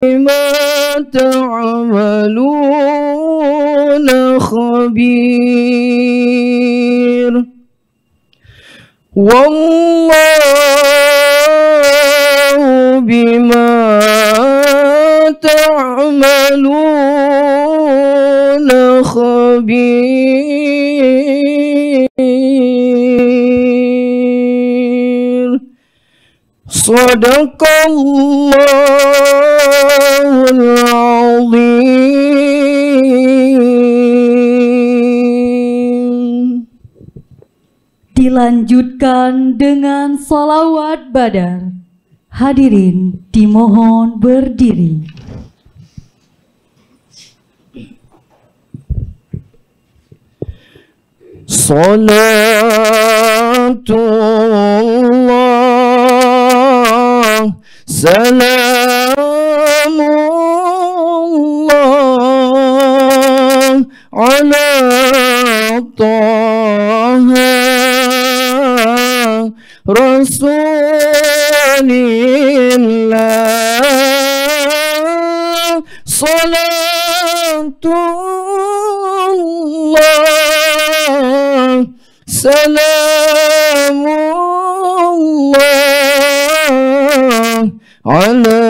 بما تعملون خبير والله بما تعملون خبير Sadaqallahul azim. Dilanjutkan dengan salawat badar. Hadirin dimohon berdiri. Salatullah Salamullah ala Taha Rasulillah Salatullah Salamullah ala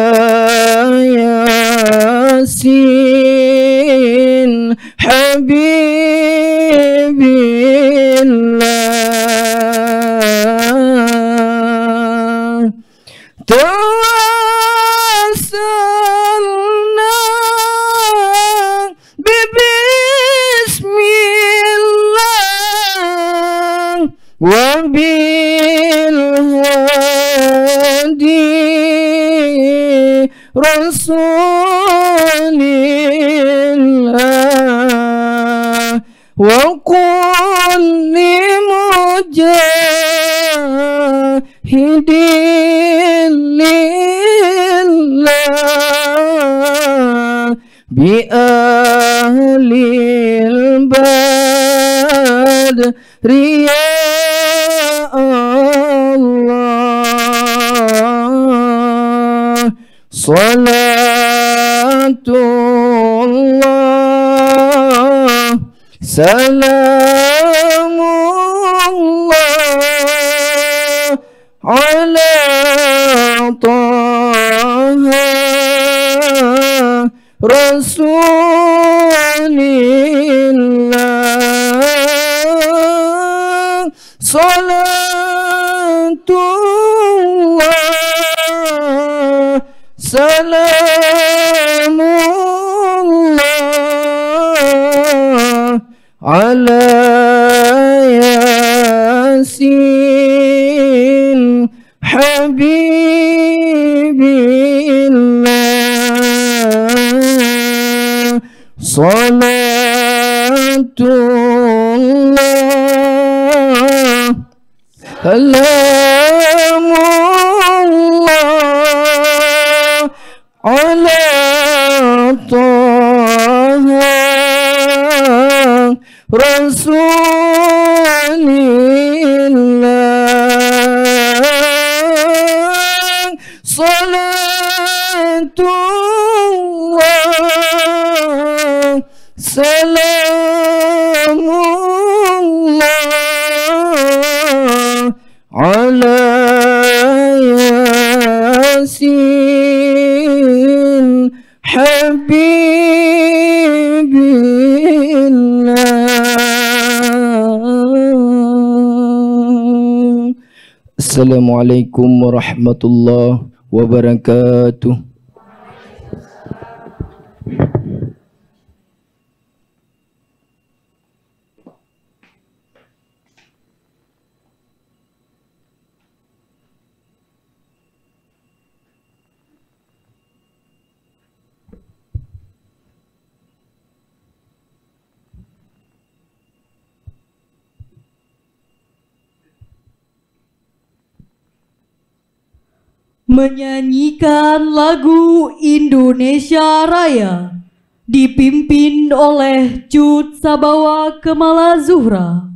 Yasin Habibillah Tawassalna Bismillah Wabil hadi Rasulillah Wa kulli mujahidin lillah Bi ahlil badri ya Allah Salatullah Salamullah ala Taha Rasulillah Salatullah Salamullah ala Yasin Habibillah Salatullah Salamullah ala Taha Rasulillah Salatullah Salamullah ala Yasin Habibillah Assalamualaikum warahmatullahi wabarakatuh. Menyanyikan lagu Indonesia Raya dipimpin oleh Cut Sabawa Kemala Zuhra.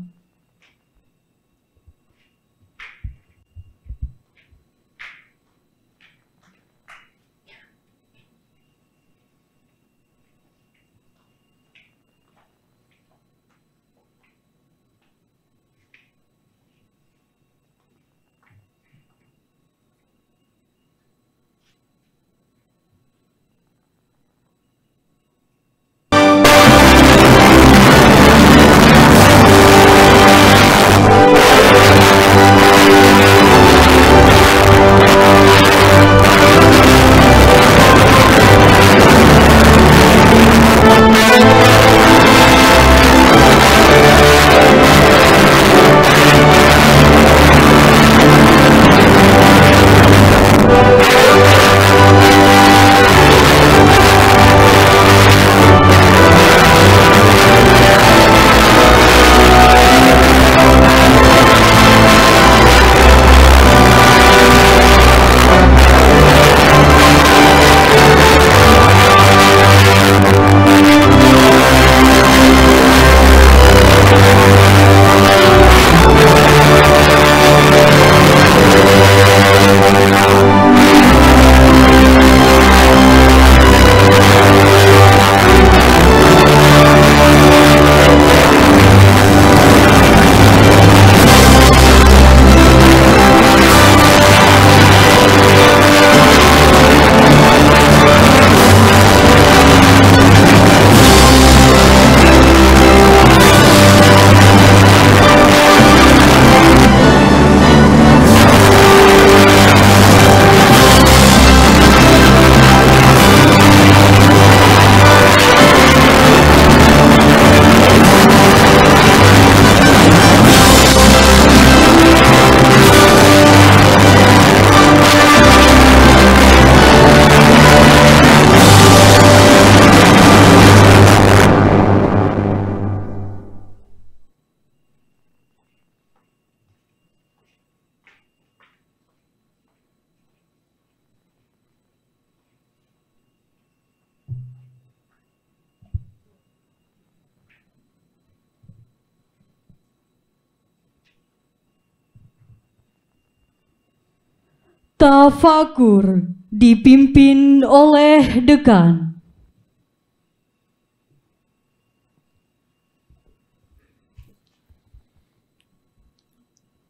Tafakur dipimpin oleh Dekan.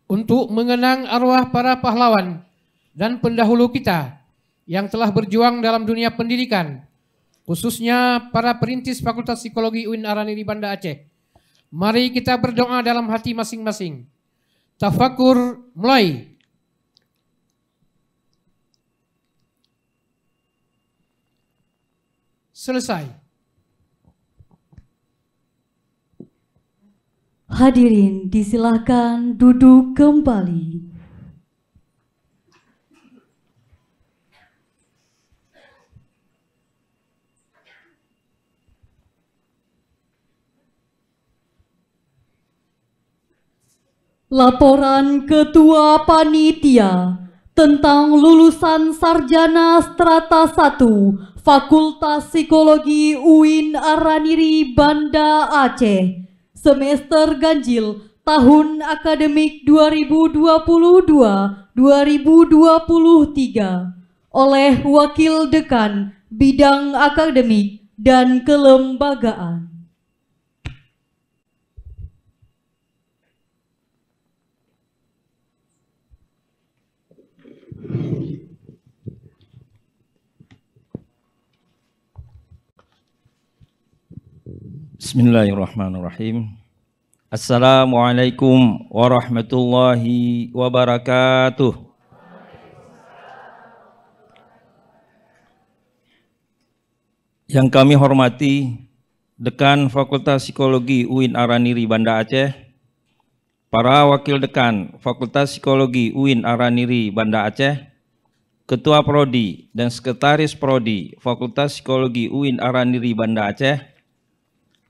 Untuk mengenang arwah para pahlawan dan pendahulu kita yang telah berjuang dalam dunia pendidikan, khususnya para perintis Fakultas Psikologi UIN Araniri Banda Aceh. Mari kita berdoa dalam hati masing-masing. Tafakur mulai. Selesai. Hadirin disilahkan duduk kembali. Laporan Ketua Panitia tentang lulusan Sarjana Strata 1 Fakultas Psikologi UIN Araniri Banda Aceh semester ganjil tahun akademik 2022-2023 oleh Wakil Dekan Bidang Akademik dan Kelembagaan. Bismillahirrahmanirrahim. Assalamualaikum warahmatullahi wabarakatuh. Yang kami hormati Dekan Fakultas Psikologi UIN Araniri Banda Aceh, para Wakil Dekan Fakultas Psikologi UIN Araniri Banda Aceh, Ketua Prodi dan Sekretaris Prodi Fakultas Psikologi UIN Araniri Banda Aceh,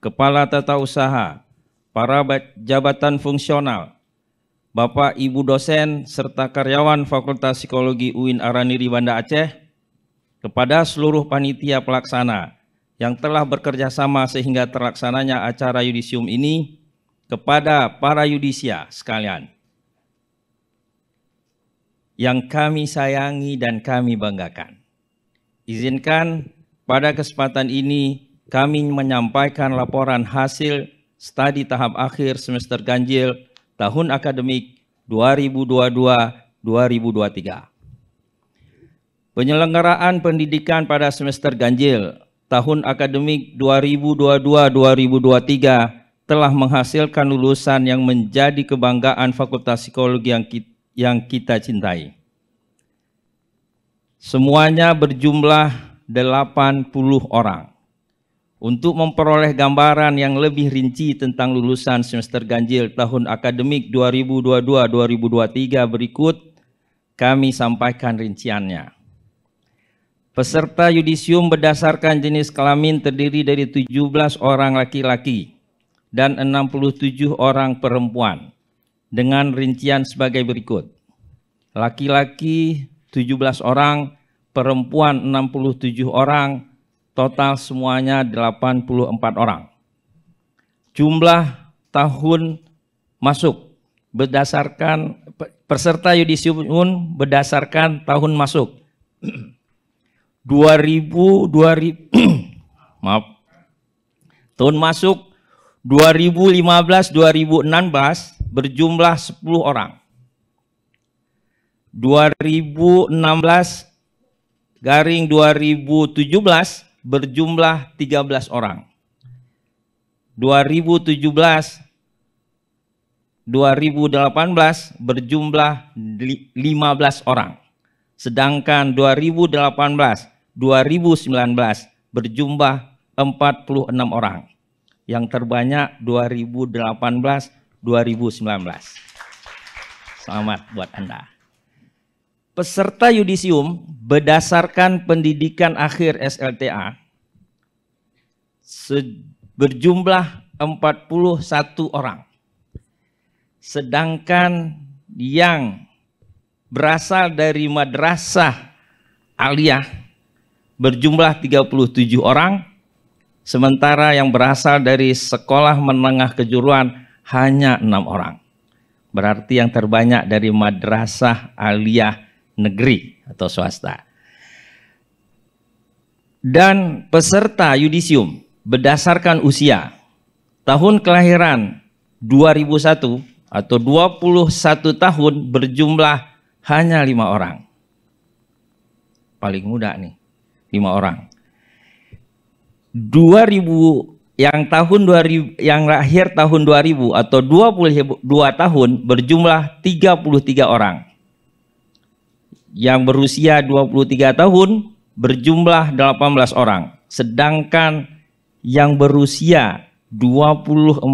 Kepala Tata Usaha, para jabatan fungsional, Bapak Ibu dosen serta karyawan Fakultas Psikologi UIN Araniri Banda Aceh, kepada seluruh panitia pelaksana yang telah bekerja sama sehingga terlaksananya acara yudisium ini, kepada para yudisia sekalian yang kami sayangi dan kami banggakan. Izinkan pada kesempatan ini kami menyampaikan laporan hasil studi tahap akhir semester ganjil tahun akademik 2022-2023. Penyelenggaraan pendidikan pada semester ganjil tahun akademik 2022-2023 telah menghasilkan lulusan yang menjadi kebanggaan Fakultas Psikologi yang kita cintai. Semuanya berjumlah 80 orang. Untuk memperoleh gambaran yang lebih rinci tentang lulusan semester ganjil tahun akademik 2022-2023 berikut, kami sampaikan rinciannya. Peserta yudisium berdasarkan jenis kelamin terdiri dari 17 orang laki-laki dan 67 orang perempuan dengan rincian sebagai berikut. Laki-laki 17 orang, perempuan 67 orang, total semuanya 84 orang. Jumlah tahun masuk berdasarkan peserta yudisium berdasarkan tahun masuk 2000 maaf. Tahun masuk 2015-2016 berjumlah 10 orang. 2016-2017 berjumlah 13 orang. 2017-2018 berjumlah 15 orang. Sedangkan 2018-2019 berjumlah 46 orang. Yang terbanyak 2018-2019. Selamat buat Anda. Peserta yudisium berdasarkan pendidikan akhir SLTA berjumlah 41 orang. Sedangkan yang berasal dari madrasah aliyah berjumlah 37 orang, sementara yang berasal dari sekolah menengah kejuruan hanya 6 orang. Berarti yang terbanyak dari madrasah aliyah negeri atau swasta. Dan peserta yudisium berdasarkan usia tahun kelahiran 2001 atau 21 tahun berjumlah hanya 5 orang. Paling muda nih, 5 orang. 2000 yang tahun 2000 yang lahir tahun 2000 atau 22 tahun berjumlah 33 orang. Yang berusia 23 tahun berjumlah 18 orang. Sedangkan yang berusia 24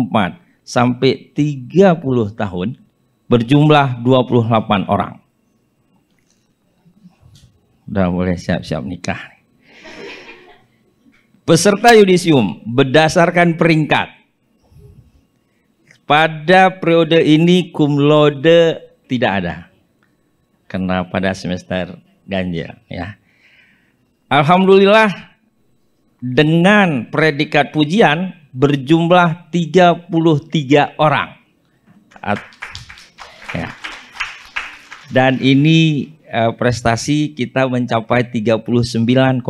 sampai 30 tahun berjumlah 28 orang. Udah boleh siap-siap nikah. Peserta yudisium berdasarkan peringkat. Pada periode ini cum laude tidak ada. Karena pada semester ganjil ya. Alhamdulillah dengan predikat pujian berjumlah 33 orang. Ya. Dan ini prestasi kita mencapai 39,29%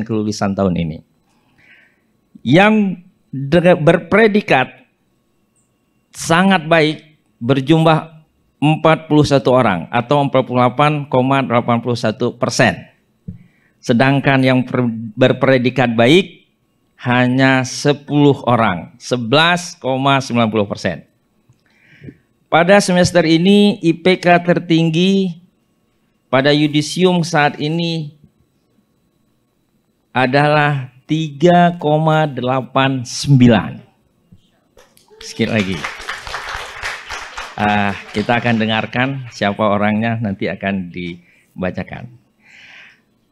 kelulusan tahun ini. Yang berpredikat sangat baik berjumlah 41 orang atau 48,81%. Sedangkan yang berpredikat baik hanya 10 orang, 11,90%. Pada semester ini IPK tertinggi pada yudisium saat ini adalah 3,89. Sekali lagi. Kita akan dengarkan siapa orangnya, nanti akan dibacakan.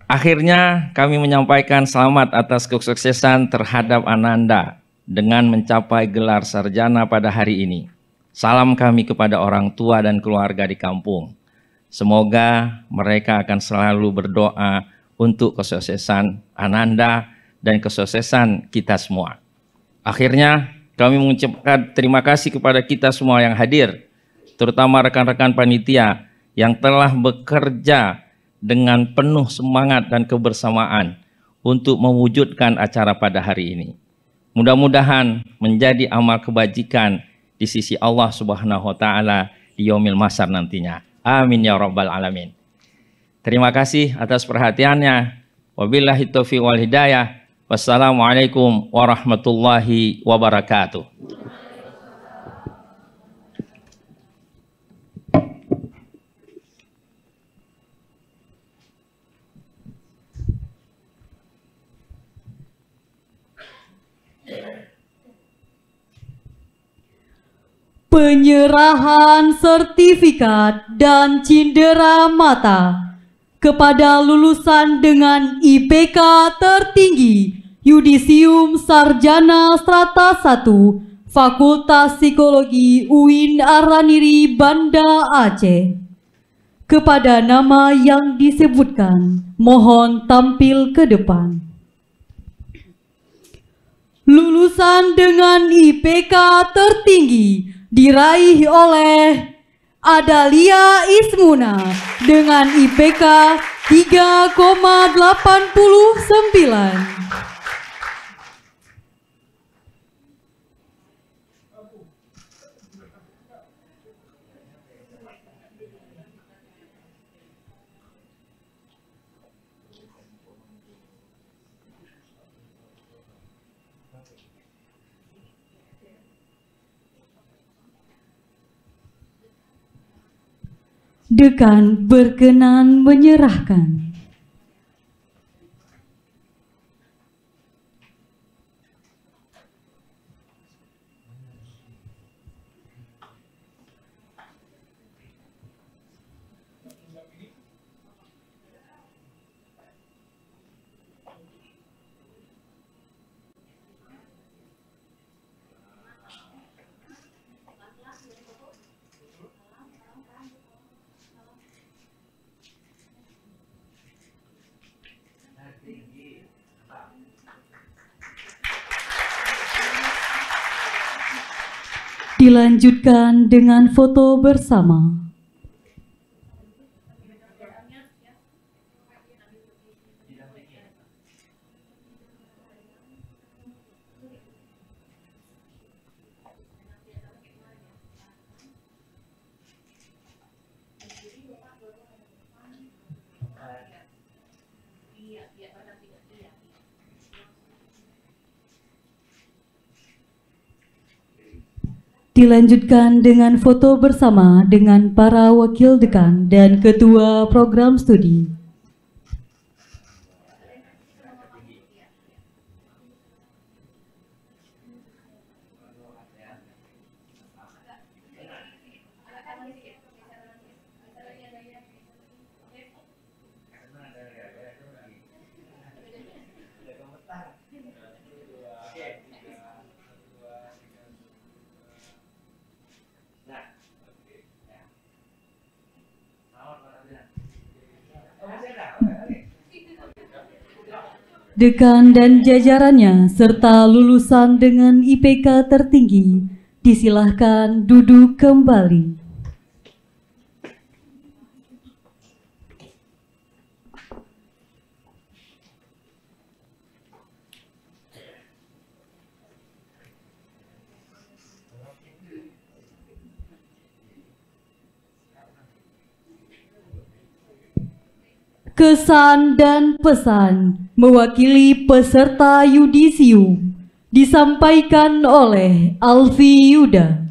Akhirnya kami menyampaikan selamat atas kesuksesan terhadap Ananda dengan mencapai gelar sarjana pada hari ini. Salam kami kepada orang tua dan keluarga di kampung. Semoga mereka akan selalu berdoa untuk kesuksesan Ananda dan kesuksesan kita semua. Akhirnya kami mengucapkan terima kasih kepada kita semua yang hadir, terutama rekan-rekan panitia yang telah bekerja dengan penuh semangat dan kebersamaan untuk mewujudkan acara pada hari ini. Mudah-mudahan menjadi amal kebajikan di sisi Allah Subhanahu wa taala di yaumil mahsyar nantinya. Amin ya rabbal alamin. Terima kasih atas perhatiannya. Wabillahi taufiq wal hidayah. Wassalamualaikum warahmatullahi wabarakatuh. Penyerahan sertifikat dan cindera mata kepada lulusan dengan IPK tertinggi Yudisium Sarjana Strata 1 Fakultas Psikologi UIN Araniri Banda Aceh. Kepada nama yang disebutkan, mohon tampil ke depan. Lulusan dengan IPK tertinggi diraih oleh Adalia Ismuna dengan IPK 3,89. Dekan berkenan menyerahkan. Dilanjutkan dengan foto bersama. Dilanjutkan dengan foto bersama dengan para wakil dekan dan ketua program studi. Dekan dan jajarannya serta lulusan dengan IPK tertinggi disilahkan duduk kembali. Kesan dan pesan mewakili peserta yudisium disampaikan oleh Alfi Yuda.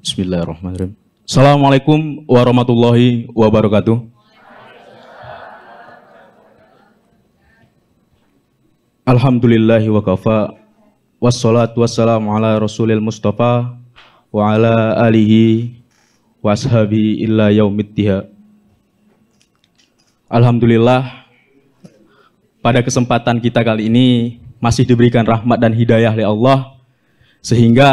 Bismillahirrahmanirrahim. Assalamualaikum warahmatullahi wabarakatuh. Alhamdulillahi wa kafa. Wassalatu wassalamu ala rasulil mustafa wa ala alihi wa ashabi illa yaumiddiha. Alhamdulillah, pada kesempatan kita kali ini masih diberikan rahmat dan hidayah oleh Allah, sehingga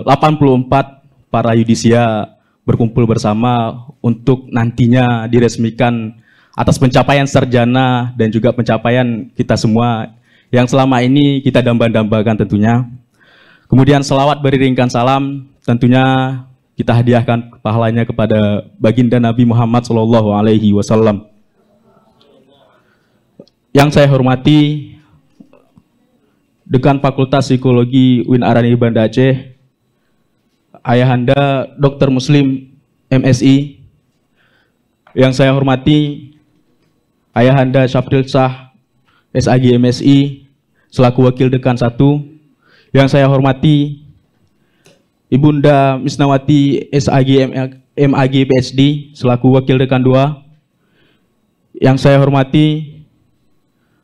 84 para yudisia berkumpul bersama untuk nantinya diresmikan atas pencapaian sarjana dan juga pencapaian kita semua yang selama ini kita damba-dambakan tentunya. Kemudian selawat beriringkan salam tentunya kita hadiahkan pahalanya kepada baginda Nabi Muhammad SAW. Yang saya hormati Dekan Fakultas Psikologi UIN Arani Banda Aceh, Ayahanda Dr. Muslim MSI. Yang saya hormati Ayahanda Syafril Shah SAG MSI selaku Wakil Dekan 1. Yang saya hormati Ibunda Misnawati SAG MAG PhD selaku Wakil Dekan 2. Yang saya hormati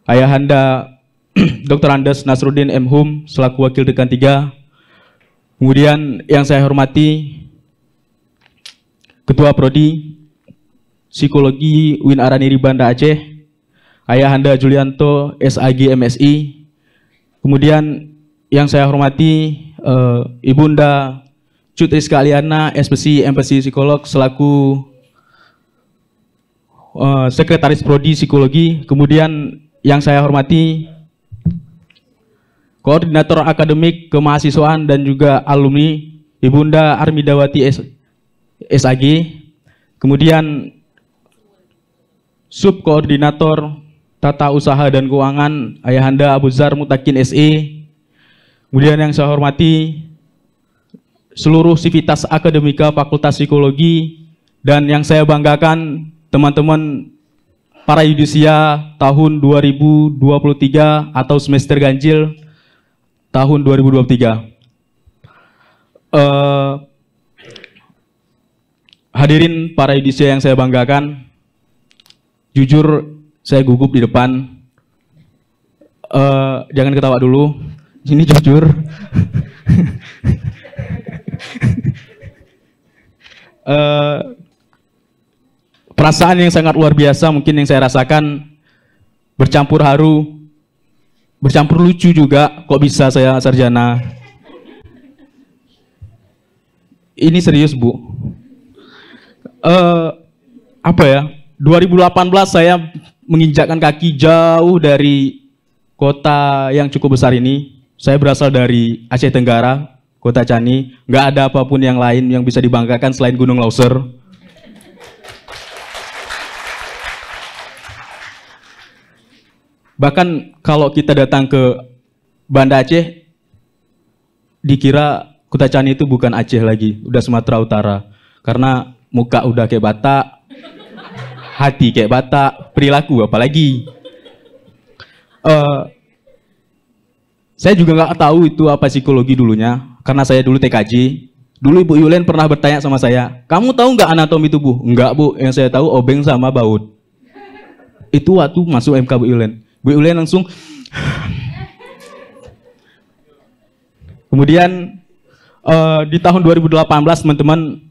Ayahanda Dr. Andes Nasruddin M. Hum selaku Wakil Dekan 3. Kemudian yang saya hormati Ketua Prodi Psikologi UIN Araniri Banda Aceh, Ayahanda Julianto SAG MSI. Kemudian yang saya hormati Ibunda Cutrisca Aliana SPC MPC Psikolog selaku Sekretaris Prodi Psikologi. Kemudian yang saya hormati Koordinator Akademik Kemahasiswaan dan juga alumni Ibunda Armidawati SAG. Kemudian Subkoordinator Tata Usaha dan Keuangan Ayahanda Abu Zar Mutakin SE. Kemudian yang saya hormati seluruh sivitas akademika Fakultas Psikologi, dan yang saya banggakan teman-teman para yudisia tahun 2023 atau semester ganjil tahun 2023. Hadirin para yudisia yang saya banggakan, jujur saya gugup di depan. Jangan ketawa dulu, ini jujur. Perasaan yang sangat luar biasa mungkin yang saya rasakan, bercampur haru bercampur lucu juga. Kok bisa saya sarjana? Ini serius, Bu. Apa ya? 2018 saya menginjakkan kaki jauh dari kota yang cukup besar ini. Saya berasal dari Aceh Tenggara, Kota Cani. Nggak ada apapun yang lain yang bisa dibanggakan selain Gunung Lauser. Bahkan kalau kita datang ke Banda Aceh, dikira Kota Cani itu bukan Aceh lagi, udah Sumatera Utara. Karena muka udah kayak Batak, hati kayak Batak, perilaku apalagi. Saya juga nggak tahu itu apa psikologi dulunya, karena saya dulu TKJ. Dulu Ibu Yulen pernah bertanya sama saya, kamu tahu nggak anatomi tubuh? Enggak, Bu, yang saya tahu obeng sama baut. Itu waktu masuk MK Bu Yulen. Bu Yulen langsung. Kemudian di tahun 2018 teman-teman,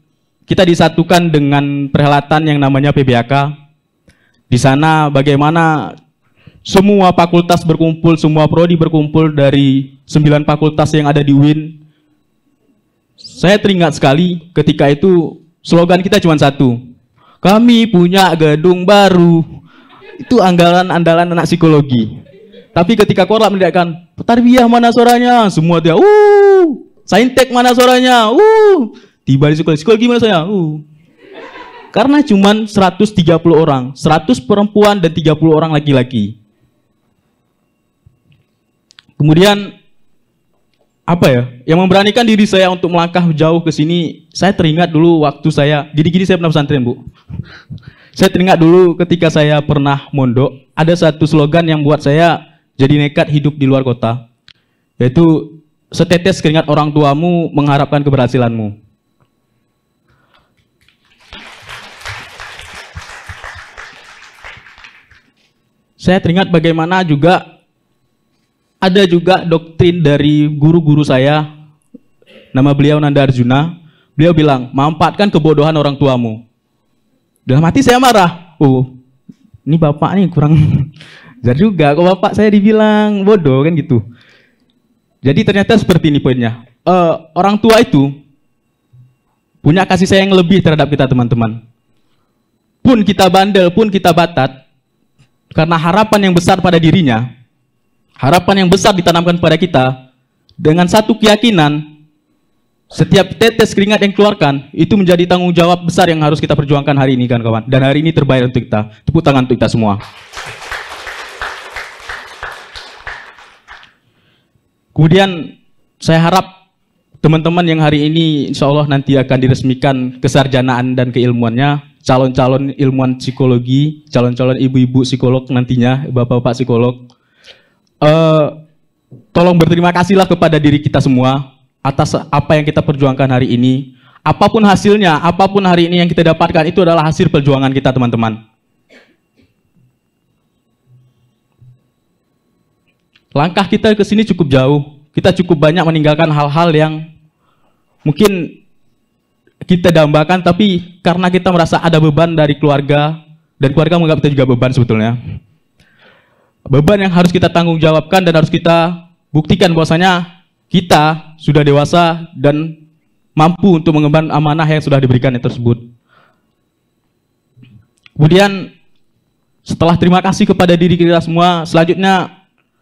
kita disatukan dengan perhelatan yang namanya PBAK. Di sana bagaimana semua fakultas berkumpul, semua prodi berkumpul dari 9 fakultas yang ada di UIN. Saya teringat sekali ketika itu slogan kita cuma satu. Kami punya gedung baru. Itu andalan anak psikologi. Tapi ketika Korlap mendengarkan, Tarbiyah mana suaranya? Semua dia, Saintek mana suaranya? Tiba di psikologi mana saya? Karena cuma 130 orang, 100 perempuan dan 30 orang laki-laki. Kemudian apa ya? Yang memberanikan diri saya untuk melangkah jauh ke sini, saya teringat dulu waktu saya gini-gini saya pernah pesantren, Bu. Saya teringat dulu ketika saya pernah mondok, ada satu slogan yang buat saya jadi nekat hidup di luar kota. Yaitu setetes keringat orang tuamu mengharapkan keberhasilanmu. Saya teringat bagaimana juga ada juga doktrin dari guru-guru saya, nama beliau Nanda Arjuna. Beliau bilang, manfaatkan kebodohan orang tuamu. Dalam hati saya marah. Ini bapak nih kurang jar juga. Kok bapak saya dibilang bodoh kan gitu. Jadi ternyata seperti ini poinnya. Orang tua itu punya kasih sayang lebih terhadap kita teman-teman. Pun kita bandel, pun kita batat, karena harapan yang besar pada dirinya, harapan yang besar ditanamkan pada kita, dengan satu keyakinan, setiap tetes keringat yang keluarkan, itu menjadi tanggung jawab besar yang harus kita perjuangkan hari ini kan kawan. Dan hari ini terbayar untuk kita. Tepuk tangan untuk kita semua. Kemudian saya harap teman-teman yang hari ini insya Allah nanti akan diresmikan kesarjanaan dan keilmuannya, calon-calon ilmuwan psikologi, calon-calon ibu-ibu psikolog nantinya, bapak-bapak psikolog, tolong berterima kasihlah kepada diri kita semua atas apa yang kita perjuangkan hari ini. Apapun hasilnya, apapun hari ini yang kita dapatkan, itu adalah hasil perjuangan kita teman-teman. Langkah kita ke sini cukup jauh. Kita cukup banyak meninggalkan hal-hal yang mungkin kita dambakan, tapi karena kita merasa ada beban dari keluarga, dan keluarga menganggap kita juga beban sebetulnya. Beban yang harus kita tanggung jawabkan dan harus kita buktikan bahwasanya kita sudah dewasa dan mampu untuk mengemban amanah yang sudah diberikan tersebut. Kemudian setelah terima kasih kepada diri kita semua, selanjutnya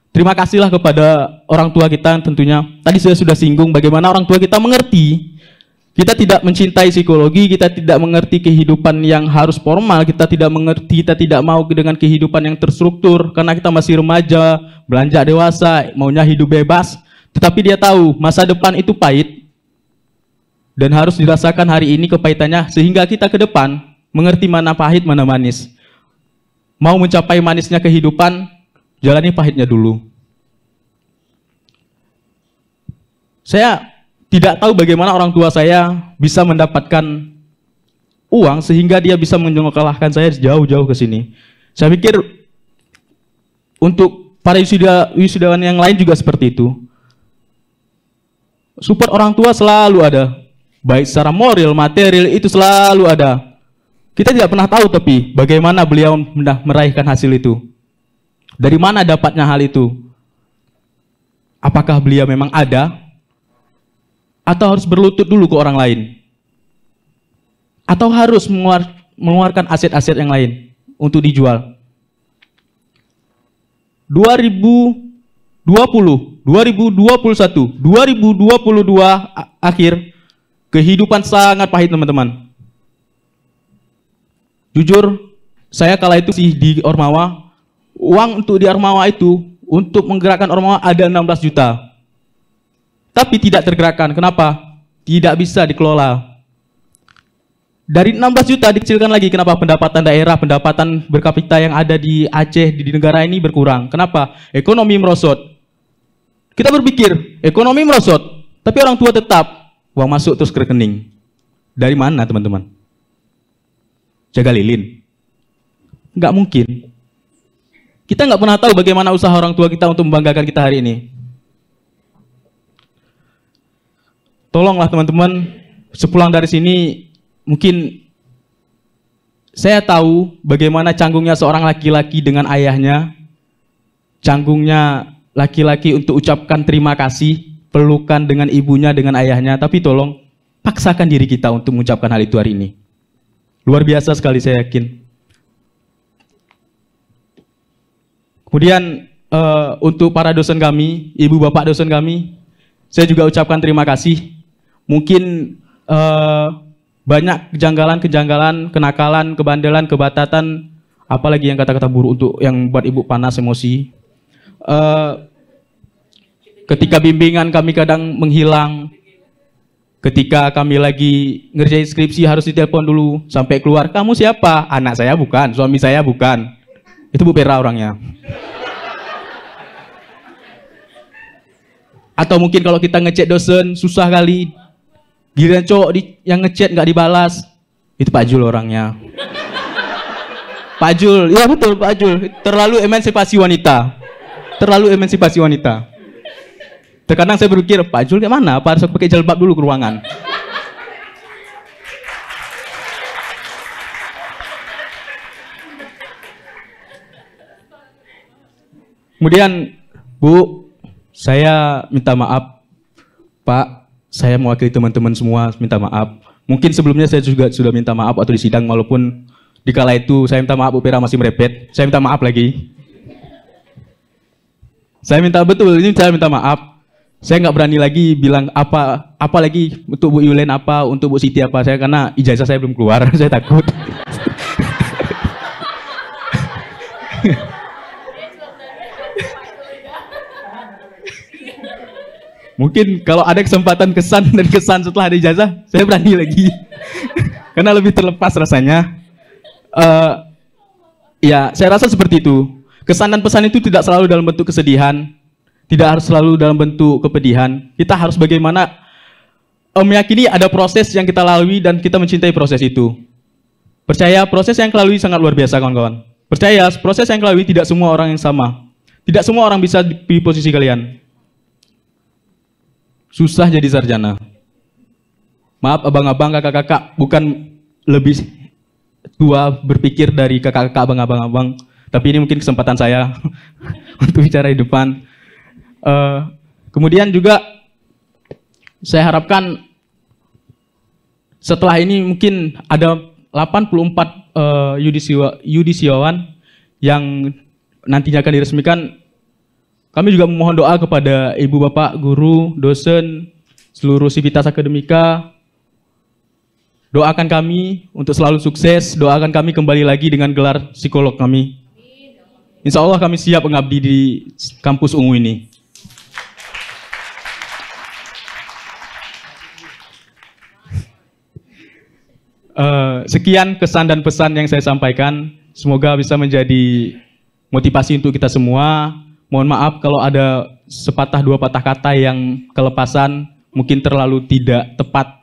terima kasihlah kepada orang tua kita tentunya. Tadi saya sudah singgung bagaimana orang tua kita mengerti. Kita tidak mencintai psikologi, kita tidak mengerti kehidupan yang harus formal, kita tidak mengerti, kita tidak mau dengan kehidupan yang terstruktur, karena kita masih remaja, beranjak dewasa, maunya hidup bebas. Tetapi dia tahu masa depan itu pahit, dan harus dirasakan hari ini kepahitannya, sehingga kita ke depan mengerti mana pahit, mana manis. Mau mencapai manisnya kehidupan, jalani pahitnya dulu. Saya tidak tahu bagaimana orang tua saya bisa mendapatkan uang sehingga dia bisa menyekolahkan saya jauh-jauh ke sini. Saya pikir untuk para wisudawan yang lain juga seperti itu. Support orang tua selalu ada, baik secara moral, material, itu selalu ada. Kita tidak pernah tahu tapi bagaimana beliau meraihkan hasil itu. Dari mana dapatnya hal itu? apakah beliau memang ada atau harus berlutut dulu ke orang lain? Atau harus mengeluarkan aset-aset yang lain untuk dijual? 2020, 2021, 2022 akhir, kehidupan sangat pahit teman-teman. Jujur, saya kala itu sih di Ormawa, uang untuk di Ormawa itu, untuk menggerakkan Ormawa ada 16 juta. Tapi tidak tergerakkan. Kenapa? Tidak bisa dikelola. Dari 16 juta dikecilkan lagi. Kenapa? Pendapatan daerah, pendapatan berkapita yang ada di Aceh, di negara ini berkurang. Kenapa? Ekonomi merosot. Kita berpikir, ekonomi merosot, tapi orang tua tetap, uang masuk terus ke rekening. Dari mana teman-teman? Jaga lilin? Nggak mungkin. Kita nggak pernah tahu bagaimana usaha orang tua kita untuk membanggakan kita hari ini. Tolonglah teman-teman, sepulang dari sini, mungkin saya tahu bagaimana canggungnya seorang laki-laki dengan ayahnya, canggungnya laki-laki untuk ucapkan terima kasih, pelukan dengan ibunya, dengan ayahnya, tapi tolong paksakan diri kita untuk mengucapkan hal itu hari ini. Luar biasa sekali, saya yakin. Kemudian untuk para dosen kami, ibu bapak dosen kami, saya juga ucapkan terima kasih. Mungkin banyak kejanggalan-kejanggalan, kenakalan, kebandelan, kebatatan, apalagi yang kata-kata buruk untuk yang buat ibu panas emosi. Ketika bimbingan kami kadang menghilang, ketika kami lagi ngerjain skripsi harus ditelepon dulu sampai keluar, kamu siapa? Anak saya bukan, suami saya bukan. Itu Bu Pera orangnya. Atau mungkin kalau kita ngechat dosen susah kali, giliran cowok yang ngechat nggak dibalas, itu Pak Jul orangnya. Pak Jul, ya betul Pak Jul, terlalu emansipasi wanita, terlalu emansipasi wanita. Terkadang saya berpikir, Pak Jul kayak mana? Apa harus pakai jilbab dulu ke ruangan? Kemudian, Bu, saya minta maaf, Pak. Saya mewakili teman-teman semua minta maaf. Mungkin sebelumnya saya juga sudah minta maaf waktu di sidang, walaupun di kala itu saya minta maaf, Bu Pera masih merepet. Saya minta maaf lagi. Saya minta betul, ini saya minta maaf. Saya nggak berani lagi bilang apa lagi untuk Bu Yulen apa, untuk Bu Siti apa. Saya karena ijazah saya belum keluar, saya takut. Mungkin kalau ada kesempatan kesan dan kesan setelah ada ijazah, saya berani lagi. Karena lebih terlepas rasanya. Ya, saya rasa seperti itu. Kesan dan pesan itu tidak selalu dalam bentuk kesedihan, tidak harus selalu dalam bentuk kepedihan. Kita harus bagaimana meyakini ada proses yang kita lalui dan kita mencintai proses itu. Percaya proses yang kita lalui sangat luar biasa, kawan-kawan. Percaya proses yang kita lalui tidak semua orang yang sama. Tidak semua orang bisa di posisi kalian. Susah jadi sarjana. Maaf abang-abang, kakak-kakak, bukan lebih tua berpikir dari kakak-kakak, abang-abang, tapi ini mungkin kesempatan saya untuk bicara di depan. Kemudian juga saya harapkan setelah ini mungkin ada 84 yudisiawan yang nantinya akan diresmikan. Kami juga memohon doa kepada ibu bapak, guru, dosen, seluruh sivitas akademika. Doakan kami untuk selalu sukses, doakan kami kembali lagi dengan gelar psikolog kami. Insya Allah kami siap mengabdi di kampus ungu ini. Sekian kesan dan pesan yang saya sampaikan. Semoga bisa menjadi motivasi untuk kita semua. Mohon maaf kalau ada sepatah dua patah kata yang kelepasan, mungkin terlalu tidak tepat.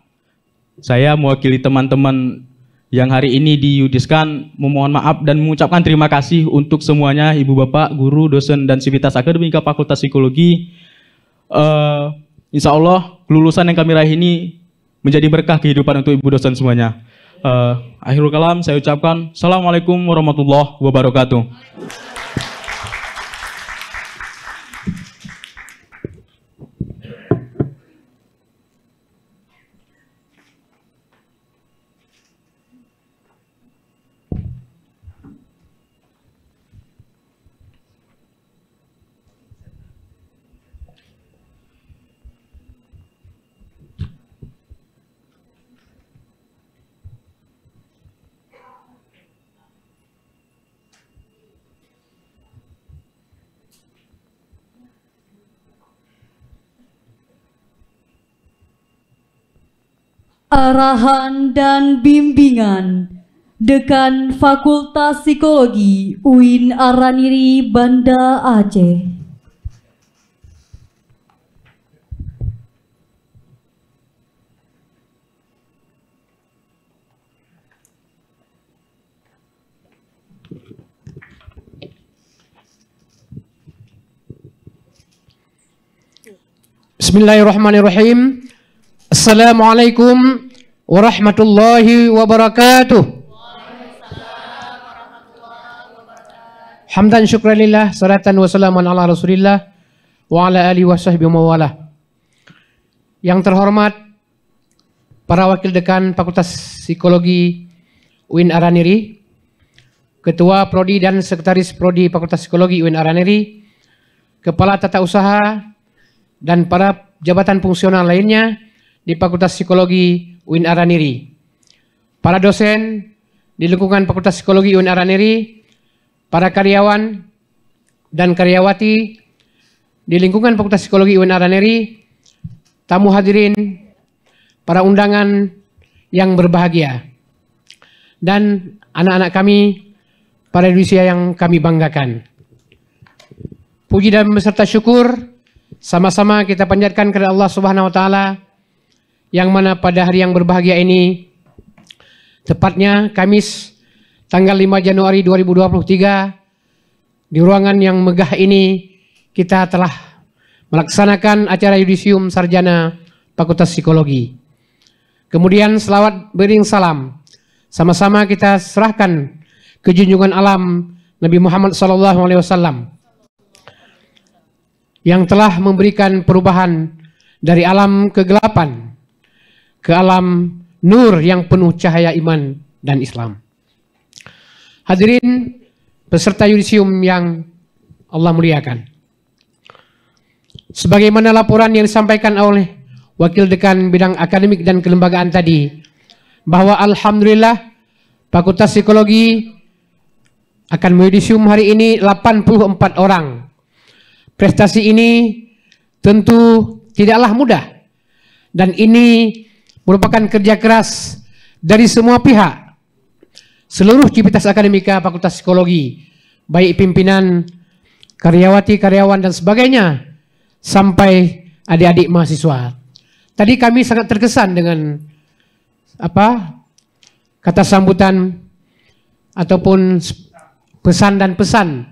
Saya mewakili teman-teman yang hari ini diyudiskan, memohon maaf dan mengucapkan terima kasih untuk semuanya, ibu bapak, guru, dosen, dan sivitas akademika Fakultas Psikologi. Insya Allah kelulusan yang kami raih ini menjadi berkah kehidupan untuk ibu dosen semuanya. Akhirul kalam saya ucapkan Assalamualaikum warahmatullahi wabarakatuh. Arahan dan bimbingan Dekan Fakultas Psikologi UIN Araniri Banda Aceh. Bismillahirrahmanirrahim. Assalamualaikum warahmatullahi wabarakatuh. Hamdan syukranillah, salatan wa salaman ala rasulillah wa ala alihi wa sahbihi mawalah. Yang terhormat para wakil dekan Fakultas Psikologi UIN Araniri, Ketua Prodi dan Sekretaris Prodi Fakultas Psikologi UIN Araniri, Kepala Tata Usaha, dan para jabatan fungsional lainnya di Fakultas Psikologi UIN Araniri, para dosen di lingkungan Fakultas Psikologi UIN Araniri, para karyawan dan karyawati di lingkungan Fakultas Psikologi UIN Araniri, tamu hadirin, para undangan yang berbahagia, dan anak-anak kami, para Indonesia yang kami banggakan. Puji dan beserta syukur sama-sama kita panjatkan kepada Allah Subhanahu wa taala, yang mana pada hari yang berbahagia ini, tepatnya Kamis tanggal 5 Januari 2023, di ruangan yang megah ini kita telah melaksanakan acara yudisium sarjana Fakultas Psikologi. Kemudian selawat beriring salam sama-sama kita serahkan ke junjungan alam Nabi Muhammad SAW yang telah memberikan perubahan dari alam kegelapan ke alam nur yang penuh cahaya iman dan Islam. Hadirin peserta yudisium yang Allah muliakan, sebagaimana laporan yang disampaikan oleh Wakil Dekan Bidang Akademik dan Kelembagaan tadi, bahwa alhamdulillah Fakultas Psikologi akan meyudisium hari ini 84 orang. Prestasi ini tentu tidaklah mudah, dan ini merupakan kerja keras dari semua pihak, seluruh civitas akademika Fakultas Psikologi, baik pimpinan, karyawati, karyawan dan sebagainya, sampai adik-adik mahasiswa. Tadi kami sangat terkesan dengan kata sambutan ataupun pesan dan pesan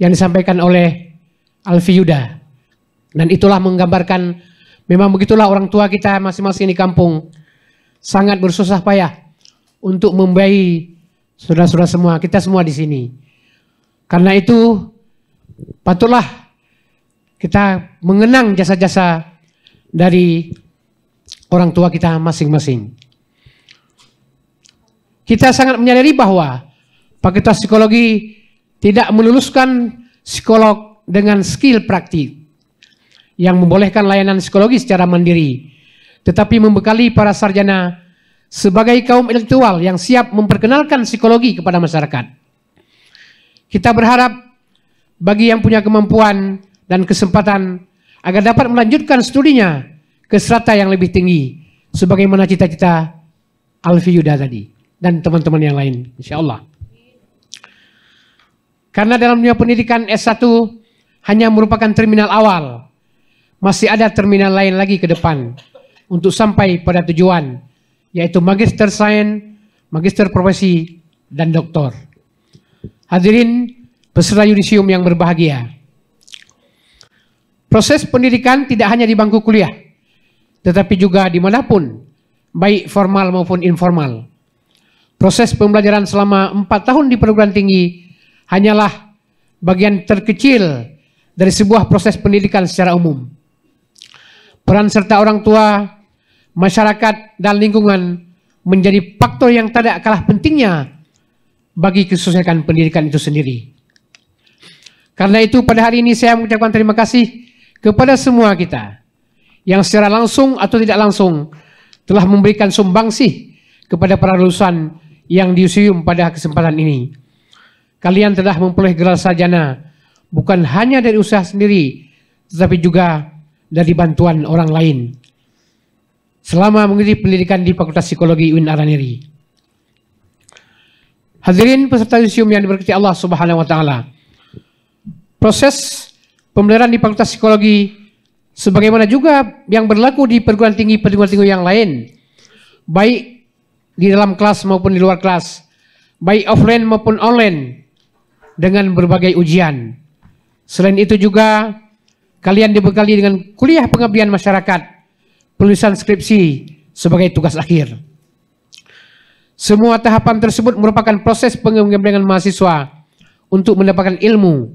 yang disampaikan oleh Alfi Yuda, dan itulah menggambarkan memang begitulah orang tua kita masing-masing di kampung sangat bersusah payah untuk membiayai saudara-saudara semua, kita semua di sini. Karena itu patutlah kita mengenang jasa-jasa dari orang tua kita masing-masing. Kita sangat menyadari bahwa Fakultas Psikologi tidak meluluskan psikolog dengan skill praktik yang membolehkan layanan psikologi secara mandiri, tetapi membekali para sarjana sebagai kaum intelektual yang siap memperkenalkan psikologi kepada masyarakat. Kita berharap bagi yang punya kemampuan dan kesempatan agar dapat melanjutkan studinya ke strata yang lebih tinggi, sebagaimana cita-cita Alfi Yuda tadi dan teman-teman yang lain, insya Allah. Karena dalam dunia pendidikan S1 hanya merupakan terminal awal, masih ada terminal lain lagi ke depan untuk sampai pada tujuan, yaitu magister sains, magister profesi, dan doktor. Hadirin peserta yudisium yang berbahagia, proses pendidikan tidak hanya di bangku kuliah, tetapi juga dimanapun, baik formal maupun informal. Proses pembelajaran selama 4 tahun di perguruan tinggi hanyalah bagian terkecil dari sebuah proses pendidikan secara umum. Peran serta orang tua, masyarakat, dan lingkungan menjadi faktor yang tidak kalah pentingnya bagi kesuksesan pendidikan itu sendiri. Karena itu pada hari ini saya mengucapkan terima kasih kepada semua kita yang secara langsung atau tidak langsung telah memberikan sumbangsih kepada para lulusan yang diusium pada kesempatan ini. Kalian telah memperoleh gelar sarjana bukan hanya dari usaha sendiri, tetapi juga dari bantuan orang lain. selama mengikuti pendidikan di Fakultas Psikologi UIN Araniri. Hadirin peserta yudisium yang diberkati Allah Subhanahu wa taala. Proses pembelajaran di Fakultas Psikologi sebagaimana juga yang berlaku di perguruan tinggi yang lain, baik di dalam kelas maupun di luar kelas, baik offline maupun online, dengan berbagai ujian. Selain itu juga kalian dibekali dengan kuliah pengabdian masyarakat, penulisan skripsi sebagai tugas akhir. Semua tahapan tersebut merupakan proses pengembangan mahasiswa untuk mendapatkan ilmu.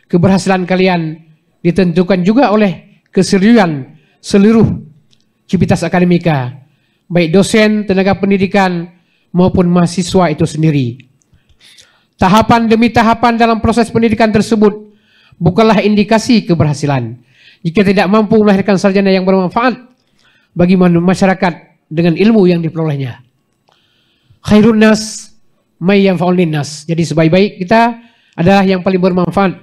Keberhasilan kalian ditentukan juga oleh keseriusan seluruh civitas akademika, baik dosen, tenaga pendidikan, maupun mahasiswa itu sendiri. Tahapan demi tahapan dalam proses pendidikan tersebut bukanlah indikasi keberhasilan. Jika tidak mampu melahirkan sarjana yang bermanfaat bagi masyarakat dengan ilmu yang diperolehnya. Khairun nas may yanfa'un linnas. Jadi sebaik-baik kita adalah yang paling bermanfaat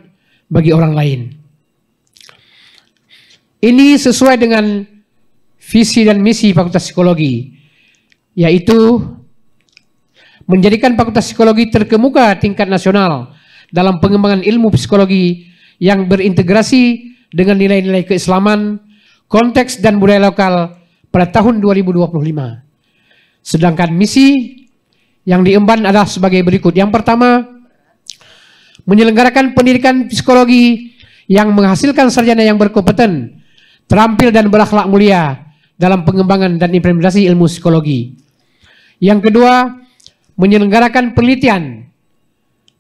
bagi orang lain. Ini sesuai dengan visi dan misi Fakultas Psikologi, yaitu menjadikan Fakultas Psikologi terkemuka tingkat nasional dalam pengembangan ilmu psikologi yang berintegrasi dengan nilai-nilai keislaman, konteks dan budaya lokal pada tahun 2025. Sedangkan misi yang diemban adalah sebagai berikut. Yang pertama, menyelenggarakan pendidikan psikologi yang menghasilkan sarjana yang berkompeten, terampil dan berakhlak mulia dalam pengembangan dan implementasi ilmu psikologi. Yang kedua, menyelenggarakan penelitian,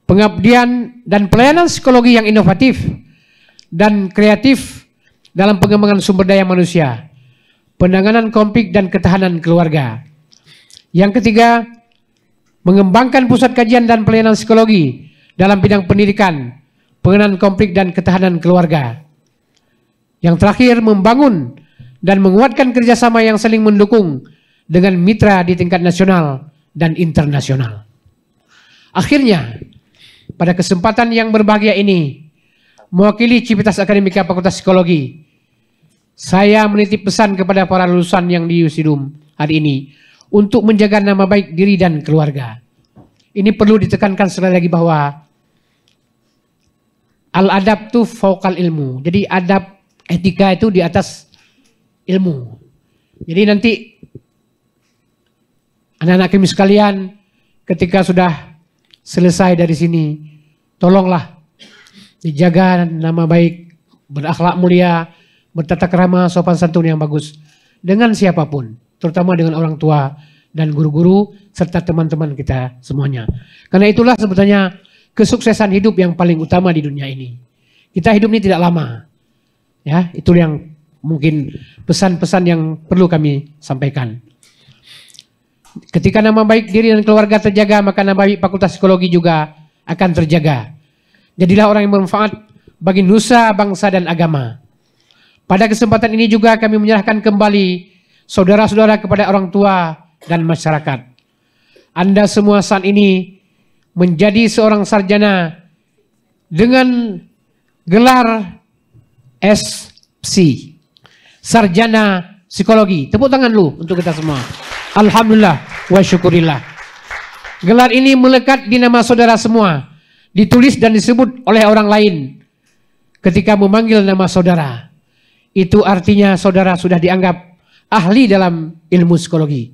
pengabdian dan pelayanan psikologi yang inovatif dan kreatif dalam pengembangan sumber daya manusia, penanganan konflik dan ketahanan keluarga. Yang ketiga, mengembangkan pusat kajian dan pelayanan psikologi dalam bidang pendidikan, penanganan konflik dan ketahanan keluarga. Yang terakhir, membangun dan menguatkan kerjasama yang saling mendukung dengan mitra di tingkat nasional dan internasional. Akhirnya, pada kesempatan yang berbahagia ini, mewakili Civitas Akademika Fakultas Psikologi, saya menitip pesan kepada para lulusan yang di Yusidum hari ini untuk menjaga nama baik diri dan keluarga. Ini perlu ditekankan sekali lagi bahwa al-adab itu fauqal ilmu. Jadi adab etika itu di atas ilmu. Jadi nanti anak-anak kami sekalian ketika sudah selesai dari sini, tolonglah dijaga nama baik, berakhlak mulia, bertata krama, sopan santun yang bagus dengan siapapun, terutama dengan orang tua dan guru-guru serta teman-teman kita semuanya. Karena itulah sebetulnya kesuksesan hidup yang paling utama di dunia ini. Kita hidup ini tidak lama. Ya, itu yang mungkin pesan-pesan yang perlu kami sampaikan. Ketika nama baik diri dan keluarga terjaga, maka nama baik Fakultas Psikologi juga akan terjaga. Jadilah orang yang bermanfaat bagi nusa, bangsa, dan agama. Pada kesempatan ini juga kami menyerahkan kembali saudara-saudara kepada orang tua dan masyarakat. Anda semua saat ini menjadi seorang sarjana dengan gelar SC, Sarjana Psikologi. Tepuk tangan dulu untuk kita semua. Alhamdulillah wa syukurillah. Gelar ini melekat di nama saudara semua, ditulis dan disebut oleh orang lain ketika memanggil nama saudara. Itu artinya saudara sudah dianggap ahli dalam ilmu psikologi.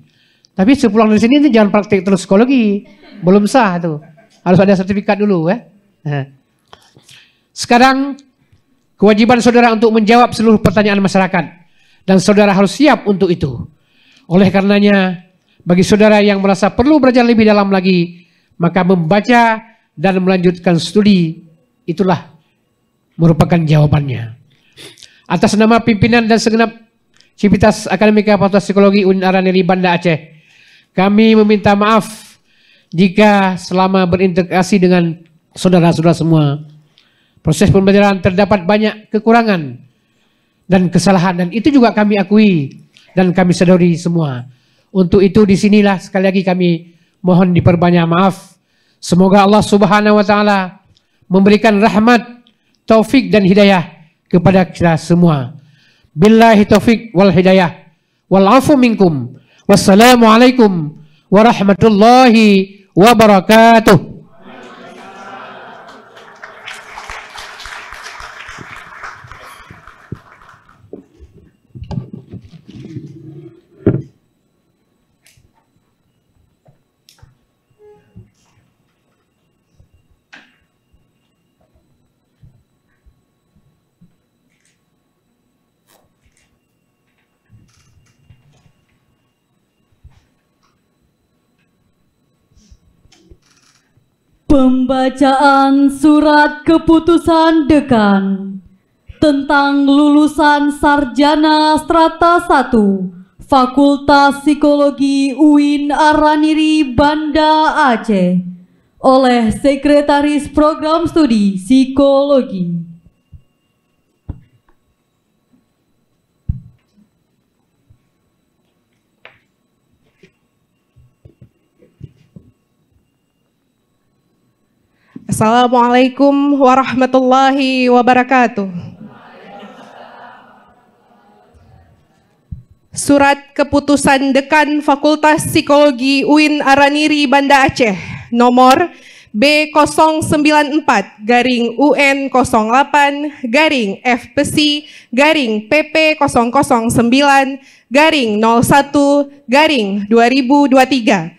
Tapi sepulang dari sini jangan praktik terus psikologi, belum sah tuh. Harus ada sertifikat dulu ya. Sekarang kewajiban saudara untuk menjawab seluruh pertanyaan masyarakat dan saudara harus siap untuk itu. Oleh karenanya, bagi saudara yang merasa perlu belajar lebih dalam lagi, maka membaca dan melanjutkan studi itulah merupakan jawabannya. Atas nama pimpinan dan segenap Civitas Akademika Fakultas Psikologi UIN Araniri Banda Aceh, kami meminta maaf jika selama berintegrasi dengan saudara-saudara semua, proses pembelajaran terdapat banyak kekurangan dan kesalahan, dan itu juga kami akui dan kami sadari semua. Untuk itu disinilah sekali lagi kami mohon diperbanyak maaf. Semoga Allah Subhanahu wa Ta'ala memberikan rahmat, taufik dan hidayah kepada kita semua. Billahi taufik wal hidayah. wal 'afu minkum. Wassalamualaikum warahmatullahi wabarakatuh. Pembacaan surat keputusan dekan tentang lulusan sarjana strata 1 Fakultas Psikologi UIN Araniri Banda Aceh oleh Sekretaris Program Studi Psikologi. Assalamualaikum warahmatullahi wabarakatuh. Surat keputusan dekan Fakultas Psikologi UIN Araniri Banda Aceh nomor B09-PP-FPC-PP-009-01-2023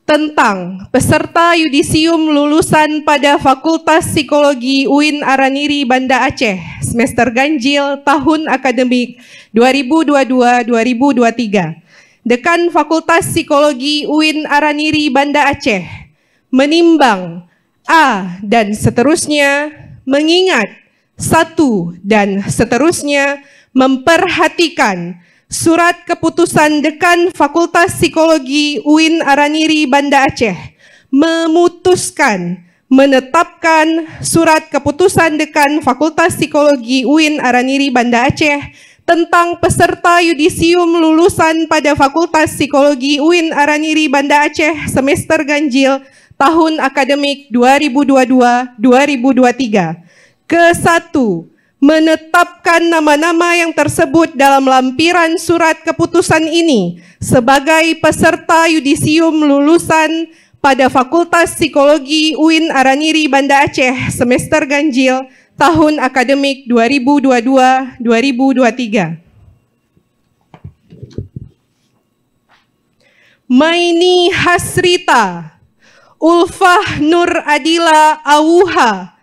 tentang peserta yudisium lulusan pada Fakultas Psikologi UIN Araniri Banda Aceh semester ganjil tahun akademik 2022-2023. Dekan Fakultas Psikologi UIN Araniri Banda Aceh menimbang A dan seterusnya, mengingat 1 dan seterusnya, memperhatikan Surat keputusan dekan Fakultas Psikologi UIN Araniri Banda Aceh memutuskan menetapkan surat keputusan dekan Fakultas Psikologi UIN Araniri Banda Aceh tentang peserta yudisium lulusan pada Fakultas Psikologi UIN Araniri Banda Aceh semester ganjil tahun akademik 2022-2023. Ke-1, menetapkan nama-nama yang tersebut dalam lampiran surat keputusan ini sebagai peserta yudisium lulusan pada Fakultas Psikologi UIN Araniri Banda Aceh semester ganjil tahun akademik 2022-2023. Maini Hasrita, Ulfah Nur Adila Auha,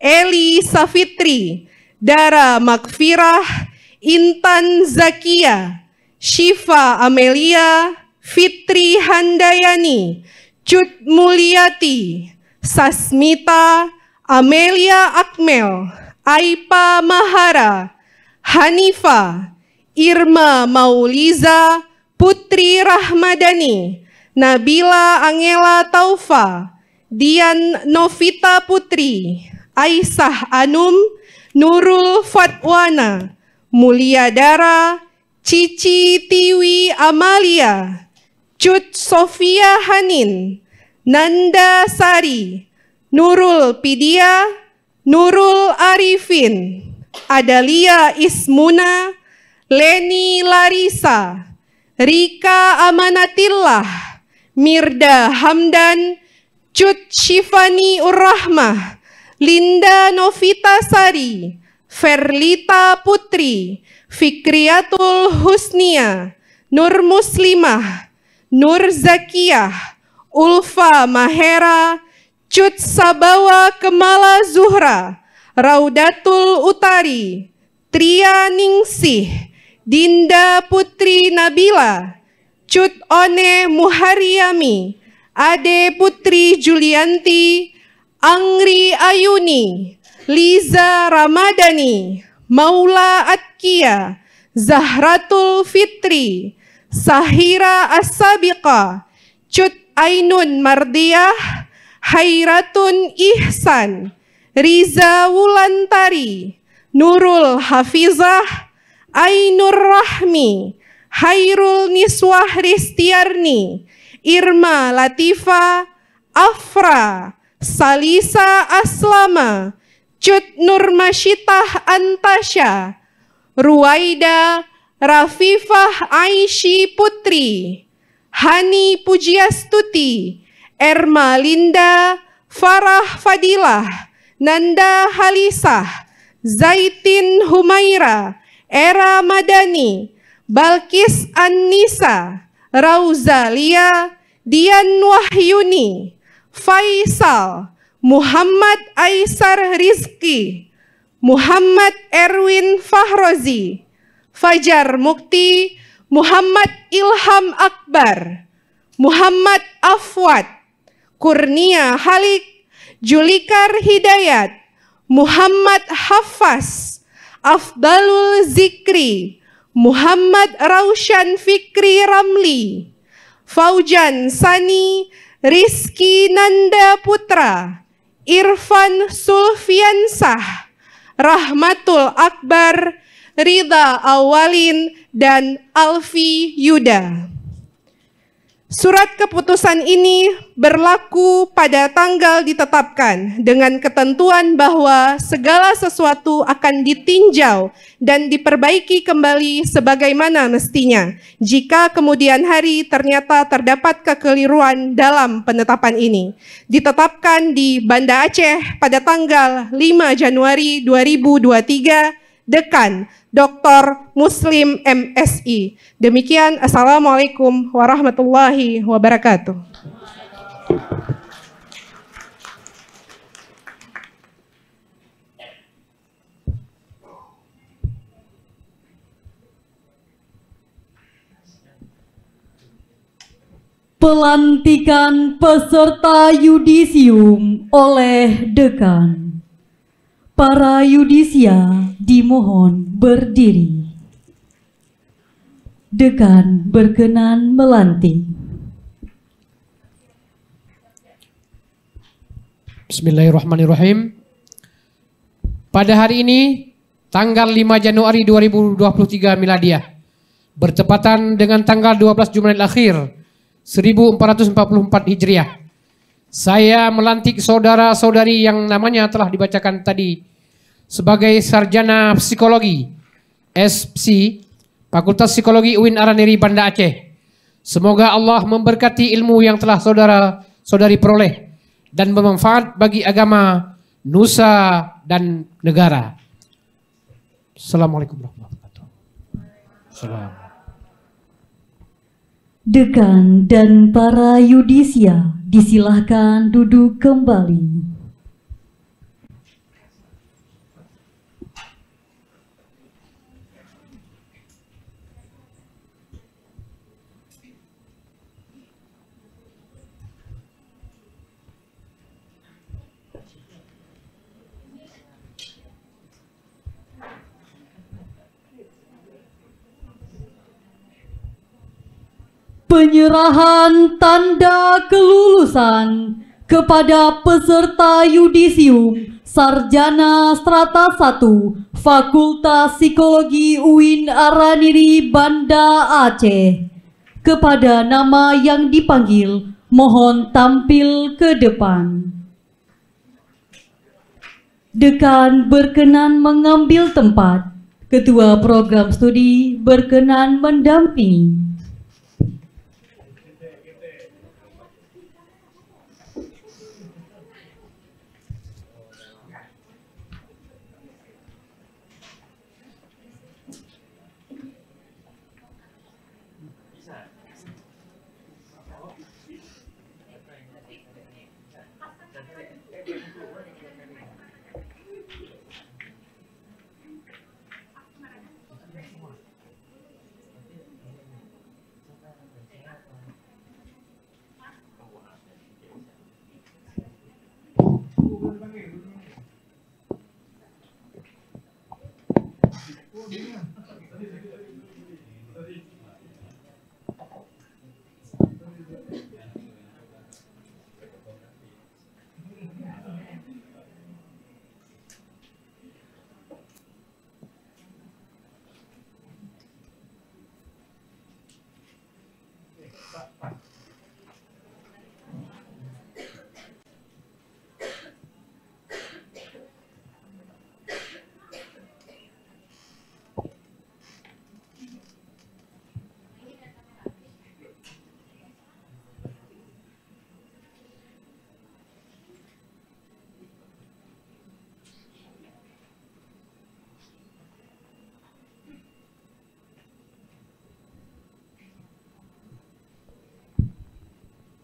Eli Safitri, Dara Makfirah, Intan Zakia, Syifa Amelia, Fitri Handayani, Cut Mulyati, Sasmita, Amelia Akmel, Aipa Mahara, Hanifa, Irma Mauliza, Putri Rahmadani, Nabila Angela Taufa, Dian Novita Putri, Aisyah Anum, Nurul Fatwana, Mulia Dara, Cici Tiwi Amalia, Cut Sofia Hanin, Nanda Sari, Nurul Pidia, Nurul Arifin, Adalia Ismuna, Leni Larisa, Rika Amanatillah, Mirda Hamdan, Cut Shifani Urrahmah, Linda Novita Sari, Ferlita Putri, Fikriatul Husnia, Nur Muslimah, Nur Zakiyah, Ulfa Mahera, Cut Sabawa Kemala Zuhra, Raudatul Utari, Tria Ningsih, Dinda Putri Nabila, Cut One Muharyami, Ade Putri Julianti, Angri Ayuni, Liza Ramadhani, Maula Atkia, Zahratul Fitri, Sahira As-Sabiqa, Cut Ainun Mardiyah, Hairatun Ihsan, Riza Wulantari, Nurul Hafizah, Ainur Rahmi, Hairul Niswah Ristiarni, Irma Latifa, Afra, Salisa Aslama, Cut Nurmasyitah Antasya, Ruwaida, Rafifah Aishi Putri, Hani Pujiastuti, Erma Linda, Farah Fadilah, Nanda Halisah, Zaitin Humaira, Era Madani, Balkis Annisa, Rauza Lia, Dian Wahyuni, Faisal, Muhammad Aisar Rizki, Muhammad Erwin Fahrozi, Fajar Mukti, Muhammad Ilham Akbar, Muhammad Afwat, Kurnia Halik, Julikar Hidayat, Muhammad Hafaz, Afdalul Zikri, Muhammad Raushan Fikri Ramli, Faujan Sani, Rizky Nanda Putra, Irfan Sulfiansah, Rahmatul Akbar, Ridha Awalin, dan Alfi Yuda. Surat keputusan ini berlaku pada tanggal ditetapkan dengan ketentuan bahwa segala sesuatu akan ditinjau dan diperbaiki kembali sebagaimana mestinya. Jika kemudian hari ternyata terdapat kekeliruan dalam penetapan ini. Ditetapkan di Banda Aceh pada tanggal 5 Januari 2023, Dekan Dr. Muslim MSI. Demikian, Assalamualaikum warahmatullahi wabarakatuh. Pelantikan peserta yudisium oleh Dekan. Para yudisia dimohon berdiri. Dekan berkenan melantik. Bismillahirrahmanirrahim. Pada hari ini, tanggal 5 Januari 2023 Miladiah, bertepatan dengan tanggal 12 Jumadil Akhir 1444 Hijriah, saya melantik saudara-saudari yang namanya telah dibacakan tadi sebagai sarjana psikologi SPSI Fakultas Psikologi UIN Araniri Banda Aceh. Semoga Allah memberkati ilmu yang telah saudara-saudari peroleh dan bermanfaat bagi agama, nusa, dan negara. Assalamualaikum warahmatullahi wabarakatuh. Dekan dan para yudisia disilahkan duduk kembali. Penyerahan tanda kelulusan kepada peserta yudisium Sarjana Strata 1 Fakultas Psikologi UIN Araniri Banda Aceh. Kepada nama yang dipanggil, mohon tampil ke depan. Dekan berkenan mengambil tempat. Ketua Program Studi berkenan mendampingi.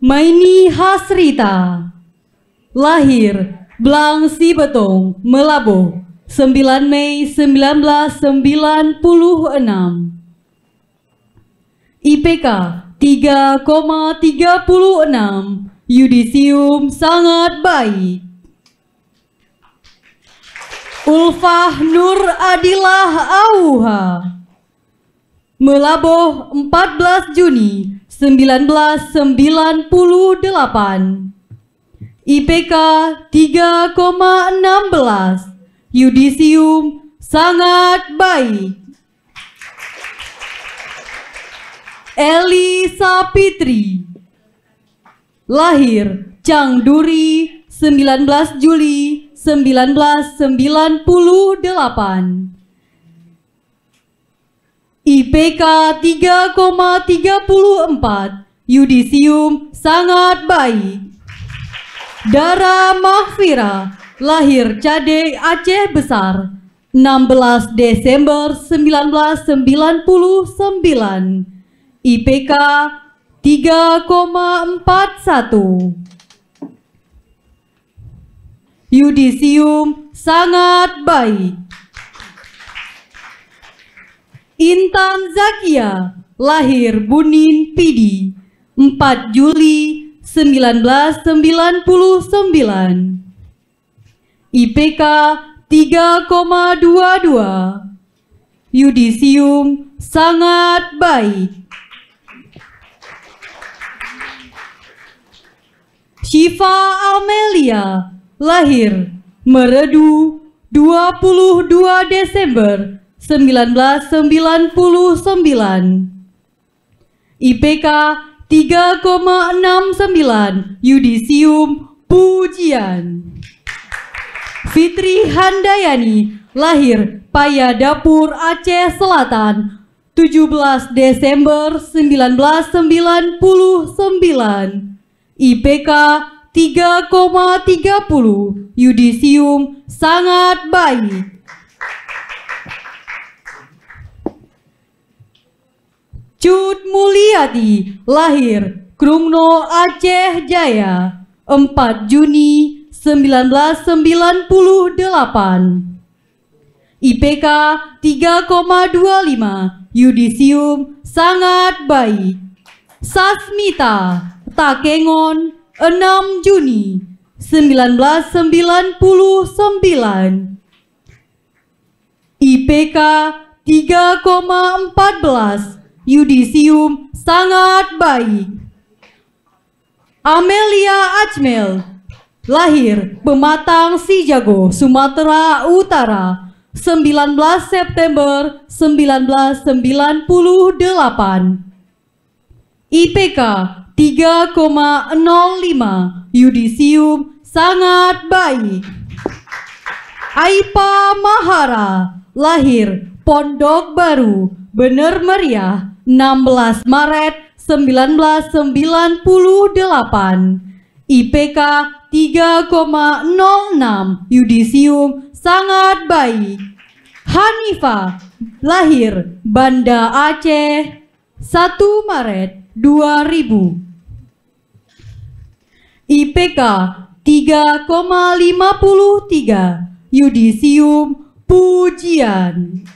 Maini Hasrita, lahir Blang Sibetong, Melaboh, 9 Mei 1996. IPK 3,36, yudisium sangat baik. Ulfah Nur Adilah Auha, Melaboh 14 Juni 1998. IPK 3,16, yudisium sangat baik. Eli Sapitri, lahir Cangduri 19 Juli 1998. IPK 3,34, yudisium sangat baik. Dara Mahfira, lahir Cade Aceh Besar 16 Desember 1999. IPK 3,41, yudisium sangat baik. Intan Zakia, lahir Bunin Pidi 4 Juli 1999. IPK 3,22, yudisium sangat baik. Syifa Amelia, lahir Meredu 22 Desember 1999. IPK 3,69, yudisium pujian. Fitri Handayani, lahir Payadapur Aceh Selatan 17 Desember 1999. IPK 3,30, yudisium sangat baik. Cut Mulyati, lahir Krungno Aceh Jaya 4 Juni 1998. IPK 3,25, yudisium sangat baik. Sasmita Takengon 6 Juni 1999. IPK 3,14, yudisium sangat baik. Amelia Ajmel, lahir Pematang Sijago, Sumatera Utara 19 September 1998. IPK 3,05, yudisium sangat baik. Aipa Mahara, lahir Pondok Baru, Bener Meriah 16 Maret 1998. IPK 3,06, yudisium sangat baik. Hanifah, lahir Banda Aceh 1 Maret 2000. IPK 3,53, yudisium pujian.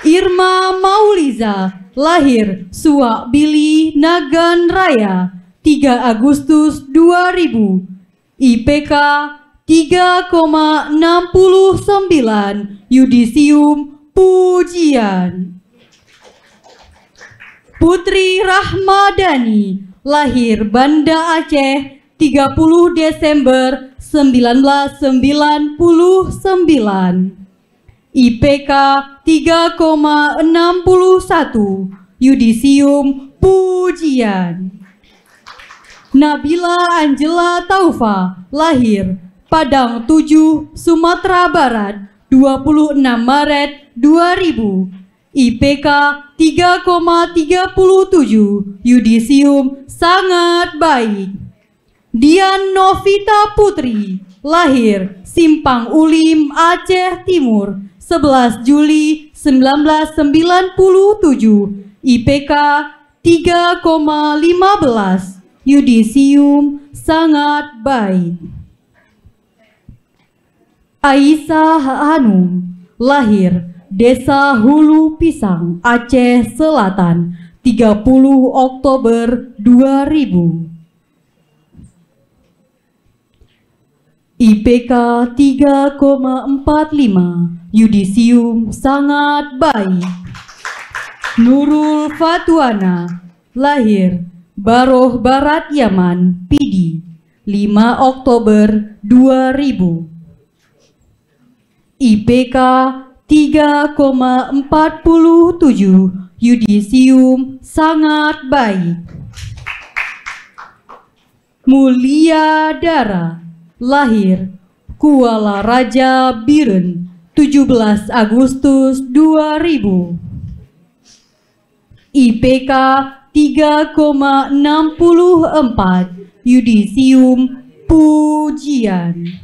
Irma Mauliza, lahir Suak Bili Nagan Raya 3 Agustus 2000. IPK 3,69, yudisium pujian. Putri Rahmadani, lahir Banda Aceh 30 Desember 1999. IPK 3,61, yudisium pujian. Nabila Angela Taufa, lahir Padang 7, Sumatera Barat 26 Maret 2000. IPK 3,37, yudisium sangat baik. Dian Novita Putri, lahir Simpang Ulim, Aceh Timur 11 Juli 1997. IPK 3,15, yudisium sangat baik. Aisyah Hanum, lahir Desa Hulu Pisang, Aceh Selatan, 30 Oktober 2000. IPK 3,45, yudisium sangat baik. Nurul Fatuana, lahir Baroh Barat Yaman, Pidi, 5 Oktober 2000. IPK 3,47, yudisium sangat baik. Mulia Dara, lahir Kuala Raja Biren, 17 Agustus 2000. IPK 3,64, yudisium pujian.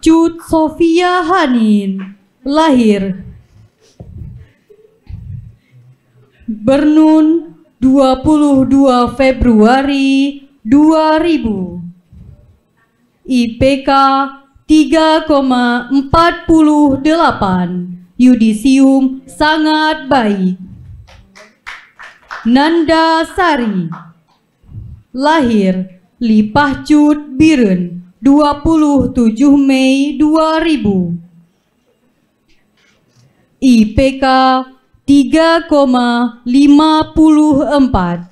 Cut Sofia Hanin, lahir Bernun, 22 Februari 2000. IPK 3,48, yudisium sangat baik. Nanda Sari, lahir Lipahcut Biren, 27 Mei 2000. IPK 3,54,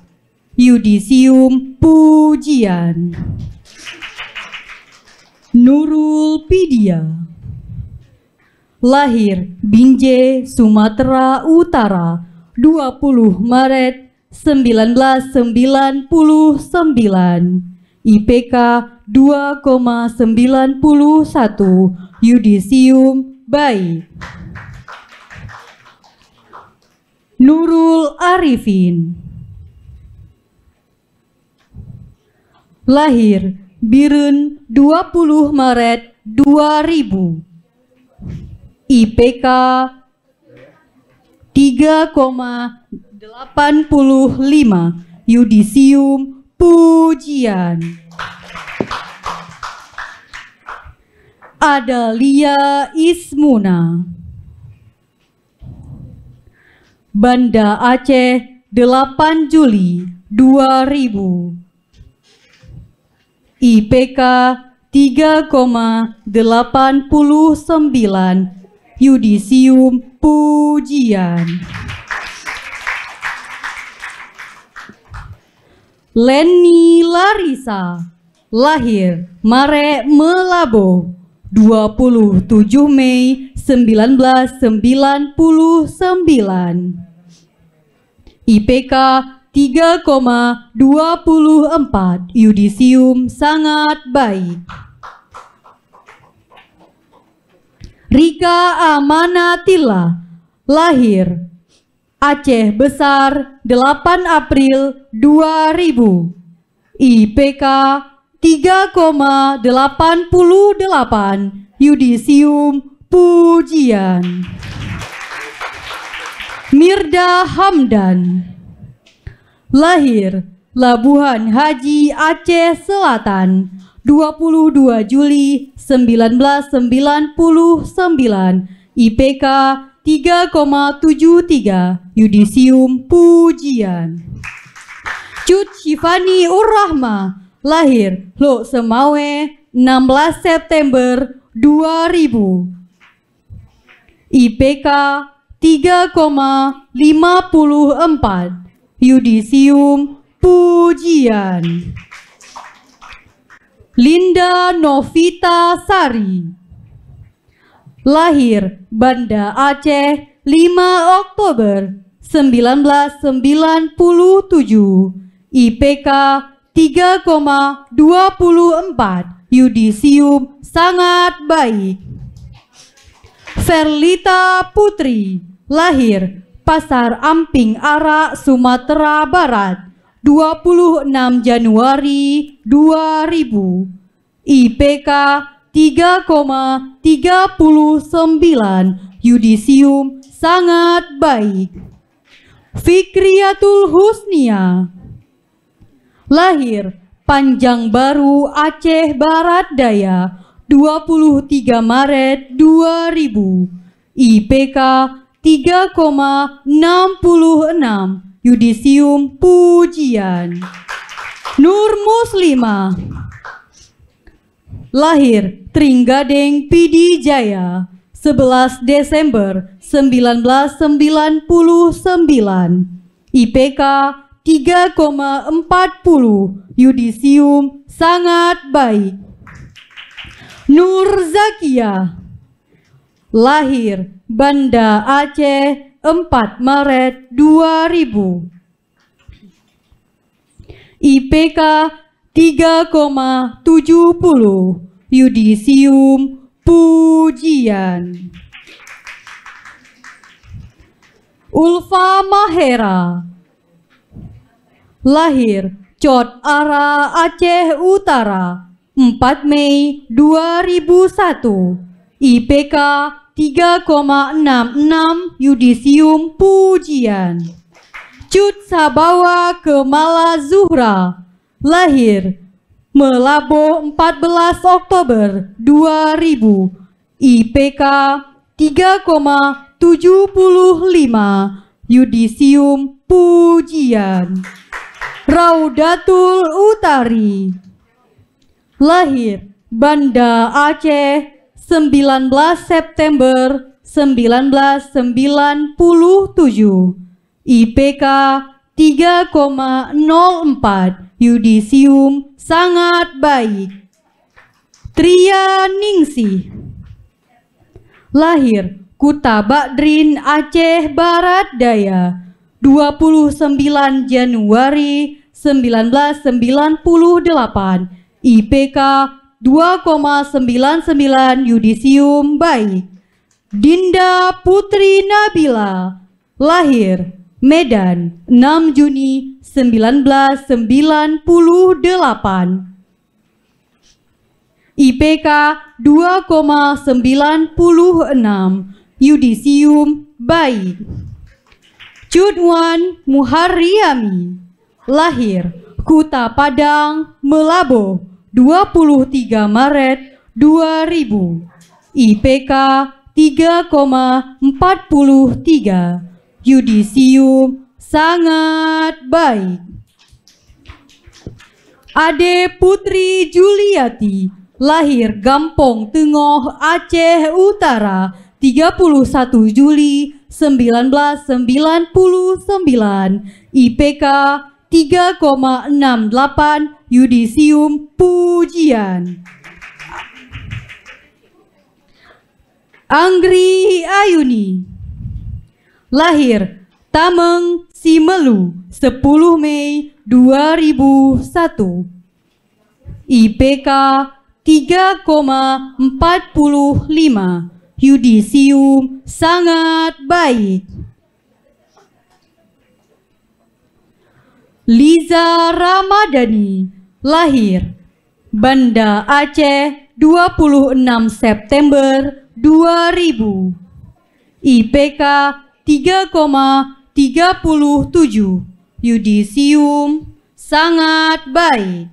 yudisium pujian. Nurul Pidia, lahir Binjai, Sumatera Utara, 20 Maret 1999. IPK 2,91, yudisium baik. Nurul Arifin, lahir Biren, 20 Maret 2000. IPK 3,85, yudisium pujian. Adalia Ismuna, Banda Aceh, 8 Juli 2000. IPK 3,89, yudisium pujian. Leni Larissa, lahir Mare Melabo, 27 Mei 1999. IPK 3,24, yudisium sangat baik. Rika Amanatilla, lahir Aceh Besar, 8 April 2000. IPK 3,88, yudisium pujian. Mirda Hamdan, lahir Labuhan Haji, Aceh Selatan, 22 Juli 1999. IPK 3,73, yudisium pujian. Cut Shifani Urrahma, lahir Lok Semawe, 16 September 2000. IPK 3,54, yudisium pujian. Linda Novita Sari, lahir Banda Aceh, 5 Oktober 1997. IPK 3,24, yudisium sangat baik. Verlita Putri, lahir Pasar Amping Arak, Sumatera Barat, 26 Januari 2000. IPK 3,39, yudisium sangat baik. Fikriatul Husnia, Lahir Panjang Baru Aceh Barat Daya 23 Maret 2000. IPK 3,66. Yudisium Pujian. Nur Muslimah. Lahir Trenggading Pidi Jaya 11 Desember 1999. IPK 3,40. Yudisium sangat baik. Nur Zakia. Lahir Banda Aceh 4 Maret 2000. IPK 3,70. Yudisium Pujian. Ulfa Mahera. Lahir Cot Ara Aceh Utara 4 Mei 2001. IPK 3,66. Yudisium Pujian. Cut Sabawa Kemala Zuhra. Lahir Melaboh 14 Oktober 2000. IPK 3,75. Yudisium Pujian. Raudatul Utari. Lahir Banda Aceh 19 September 1997. IPK 3,04. Yudisium sangat baik. Tria Ningsih. Lahir Kuta Bakdrin Aceh Barat Daya 29 Januari 1998. IPK 2,99. Yudisium baik. Dinda Putri Nabila. Lahir Medan 6 Juni 1998. IPK 2,96. Yudisium baik. Cudwan Muharriami. Lahir Kuta Padang Melaboh 23 Maret 2000. IPK 3,43. Yudisium sangat baik. Ade Putri Juliati. Lahir Gampong Tengoh Aceh Utara 31 Juli 1999. IPK 3,68. Yudisium Pujian. Anggri Ayuni. Lahir Tameng Simelu 10 Mei 2001. IPK 3,45. Yudisium sangat baik. Liza Ramadhani. Lahir Banda Aceh 26 September 2000. IPK 3,37. Yudisium sangat baik.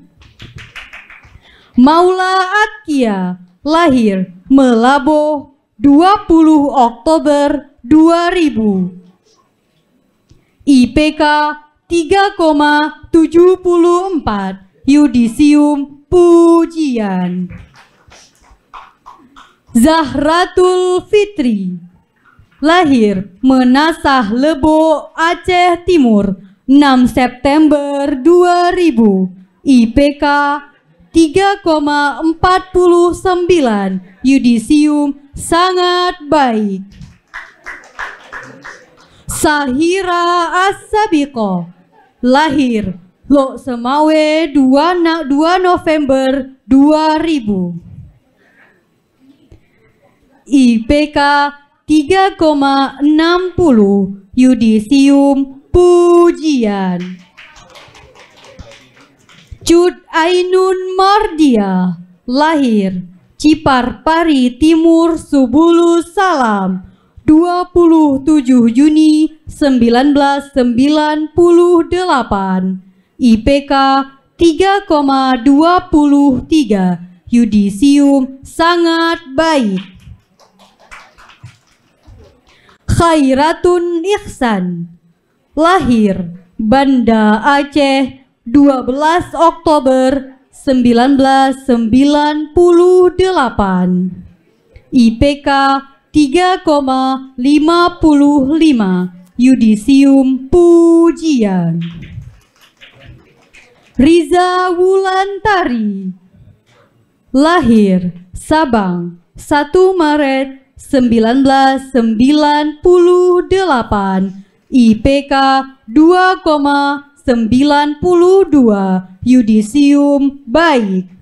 Maula Atkia. Lahir Melaboh 20 Oktober 2000. IPK 3,74. Yudisium Pujian. Zahratul Fitri. Lahir Menasah Lebo Aceh Timur 6 September 2000. IPK 3,49. Yudisium sangat baik. Sahira As-Sabiqah. Lahir Lok Semawe 2 November 2000. IPK 3,60. Yudisium Pujian. Cud Ainun Mardia. Lahir Ciparpari Timur Subulus Salam 27 Juni 1998. IPK 3,23, yudisium sangat baik. Khairatun Ihsan, lahir Banda Aceh 12 Oktober 1998, IPK 3,55, yudisium pujian. Riza Wulantari, lahir Sabang 1 Maret 1998, IPK 2,92, yudisium baik.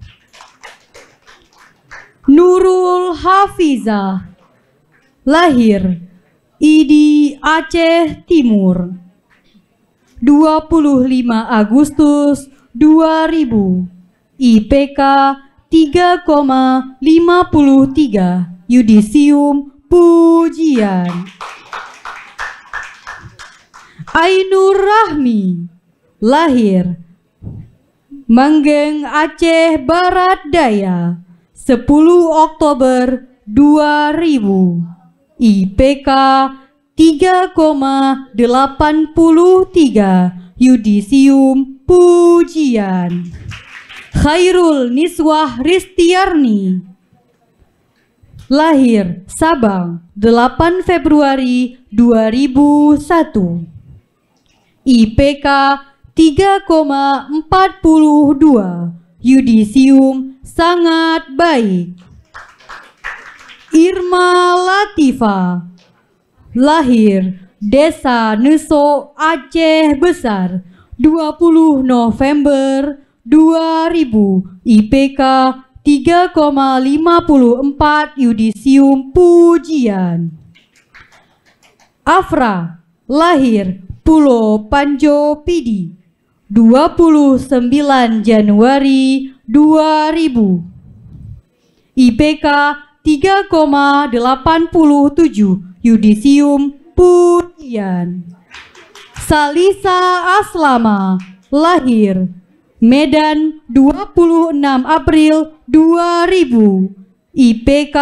Nurul Hafizah, lahir Idi Aceh Timur 25 Agustus 2000, IPK 3,53, yudisium pujian. Ainur Rahmi, lahir Manggeng Aceh Barat Daya 10 Oktober 2000, IPK 3,83, yudisium pujian. Khairul Niswah Ristiarni, lahir Sabang 8 Februari 2001, IPK 3,42, yudisium sangat baik. Irma Latifa, lahir Desa Neso Aceh Besar 20 November 2000, IPK 3,54, yudisium pujian. Afra, lahir Pulau Panjo Pidi 29 Januari 2000, IPK 3,87, yudisium pujian. Salisa Aslama, lahir Medan 26 April 2000, IPK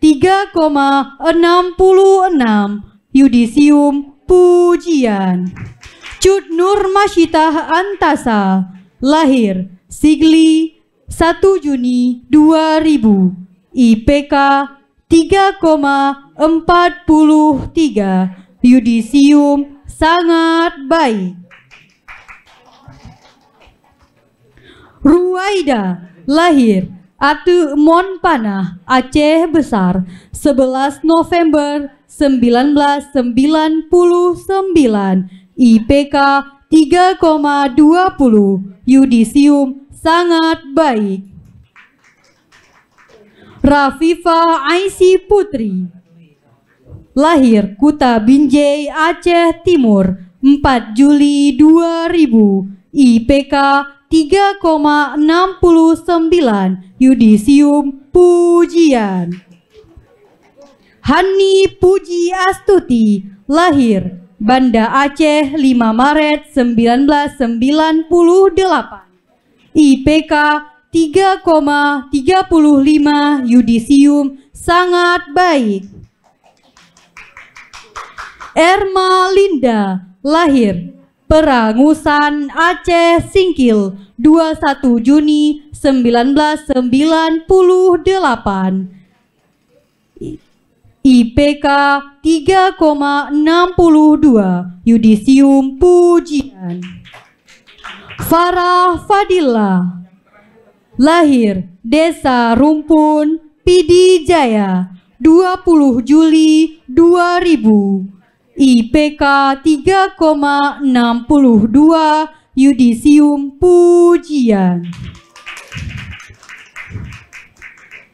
3,66, yudisium pujian. Cut Nur Masyitah Antasa, lahir Sigli 1 Juni 2000, IPK 3,43, yudisium sangat baik. Ruwaida, lahir Atu Monpanah Aceh Besar 11 November 1999, IPK 3,20, yudisium sangat baik. Rafifa Aisy Putri, lahir Kuta Binjai Aceh Timur 4 Juli 2000, IPK 3,69, yudisium pujian. Hani Puji Astuti, lahir Banda Aceh 5 Maret 1998, IPK 3,35, yudisium sangat baik. Erma Linda, lahir Perangusan Aceh Singkil 21 Juni 1998, IPK 3,62, yudisium pujian. Farah Fadila, lahir Desa Rumpun Pidi Jaya 20 Juli 2000, IPK 3,62, yudisium pujian.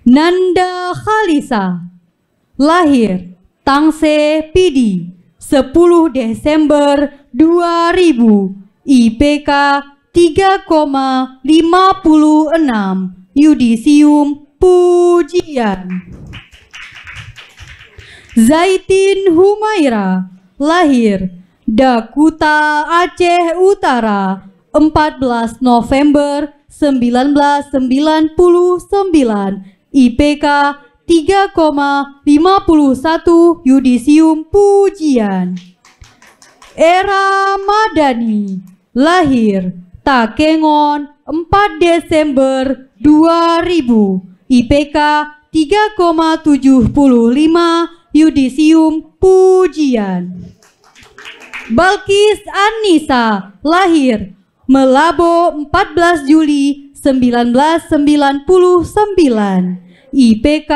Nanda Khalisa, lahir Tangse Pidi 10 Desember 2000, IPK 3,56, yudisium pujian. Zaitin Humaira, lahir Dakuta Aceh Utara 14 November 1999, IPK 3,51, yudisium pujian. Era Madani, lahir Takengon 4 Desember 2000, IPK 3,75, yudisium pujian. Balkis Anissa, lahir Melabo 14 Juli 1999, IPK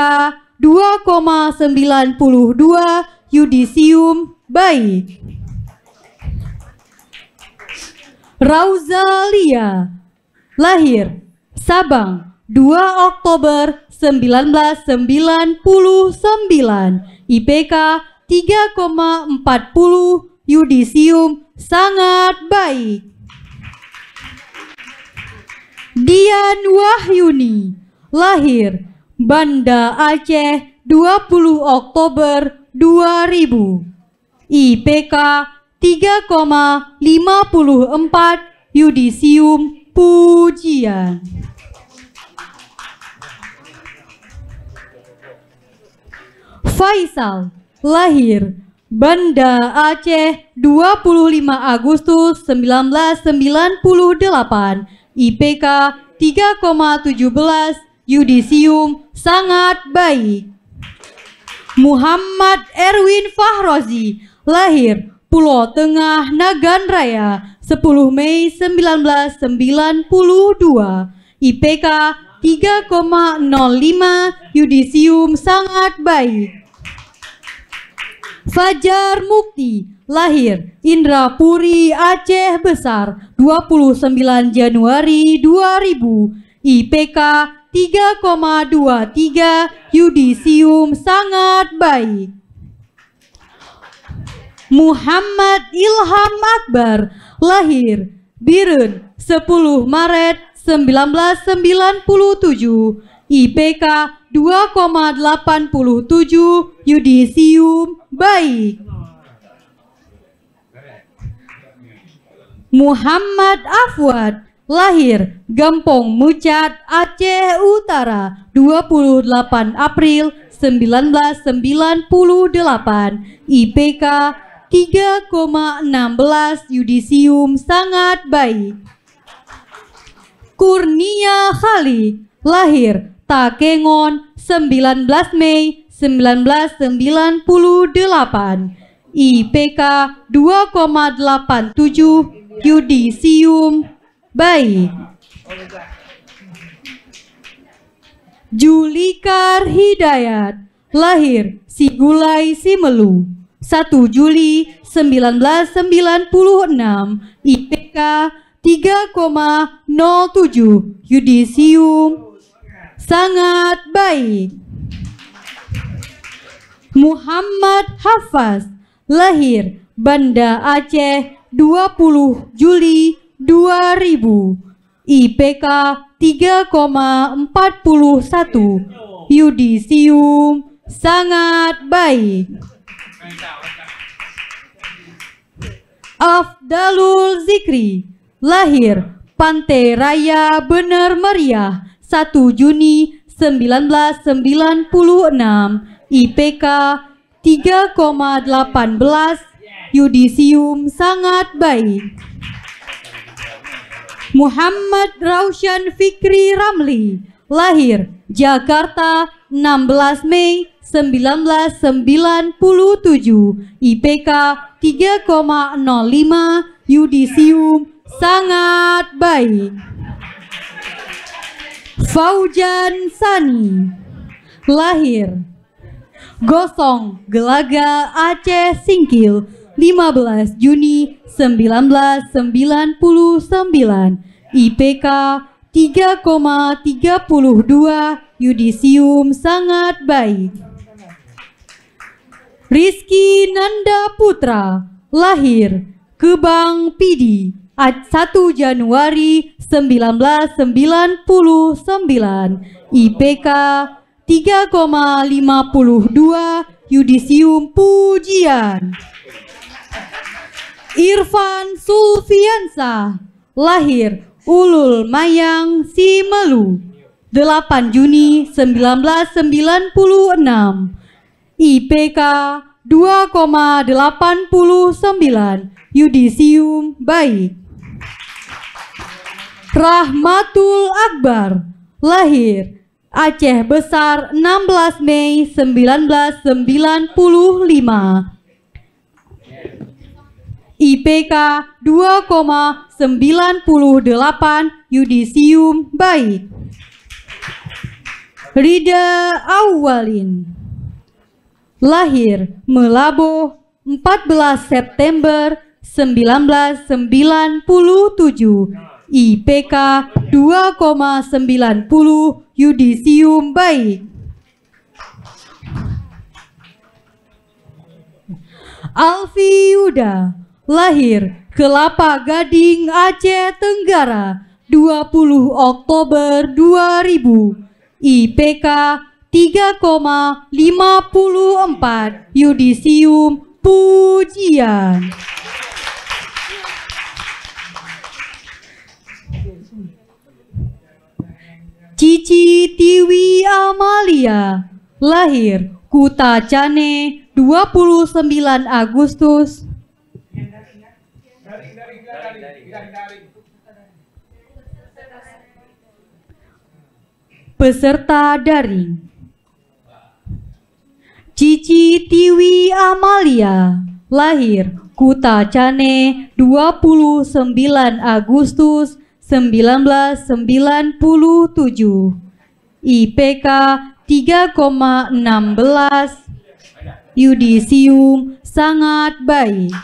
2,92, yudisium baik. Rauzalia, lahir Sabang 2 Oktober 1999, IPK 3,40, yudisium sangat baik. Dian Wahyuni, lahir Banda Aceh 20 Oktober 2000, IPK 3,54, yudisium pujian. Faisal, lahir Banda Aceh 25 Agustus 1998, IPK 3,17, yudisium sangat baik. Muhammad Erwin Fahrozi, lahir Pulau Tengah Nagan Raya 10 Mei 1992, IPK 3,05, yudisium sangat baik. Fajar Mukti, lahir Indrapuri Aceh Besar 29 Januari 2000, IPK 3,23, yudisium sangat baik. Muhammad Ilham Akbar, lahir Birun 10 Maret 1997, IPK 2,87, yudisium baik. Muhammad Afwad, lahir Gampong Mucat Aceh Utara 28 April 1998, IPK 3,16, yudisium sangat baik. Kurnia Khali, lahir Takengon 19 Mei 1998, IPK 2,87, yudisium baik. Julikar Hidayat, lahir Sigulai Simelu 1 Juli 1996, IPK 3,07, yudisium sangat baik. Muhammad Hafaz, lahir Banda Aceh 20 Juli 2000, IPK 3,41, yudisium sangat baik. Afdalul Zikri, lahir Pantai Raya Bener Meriah 1 Juni 1996, IPK 3,18, yudisium sangat baik. Muhammad Raushan Fikri Ramli, lahir Jakarta 16 Mei 1997, IPK 3,05, yudisium sangat baik. Faujan Sani, lahir Gosong Gelaga Aceh Singkil 15 Juni 1999, IPK 3,32, yudisium sangat baik. Rizky Nanda Putra, lahir Kebang Pidi 1 Januari 1999, IPK 3,52, yudisium pujian. Irfan Sulfiansa, lahir Ulul Mayang Simelu, 8 Juni 1996, IPK 2,89, yudisium baik. Rahmatul Akbar, lahir Aceh Besar 16 Mei 1995, IPK 2,98, yudisium baik. Rida Awalin, lahir Melaboh 14 September 1997, IPK 2,90, yudisium baik. Alfi Yuda, lahir Kelapa Gading, Aceh Tenggara 20 Oktober 2000, IPK 3,54, yudisium pujian. Cici Tiwi Amalia, lahir Kuta Cane 29 Agustus peserta daring. Cici Tiwi Amalia, lahir Kuta Cane 29 Agustus 1997, IPK 3,16, yudisium sangat baik.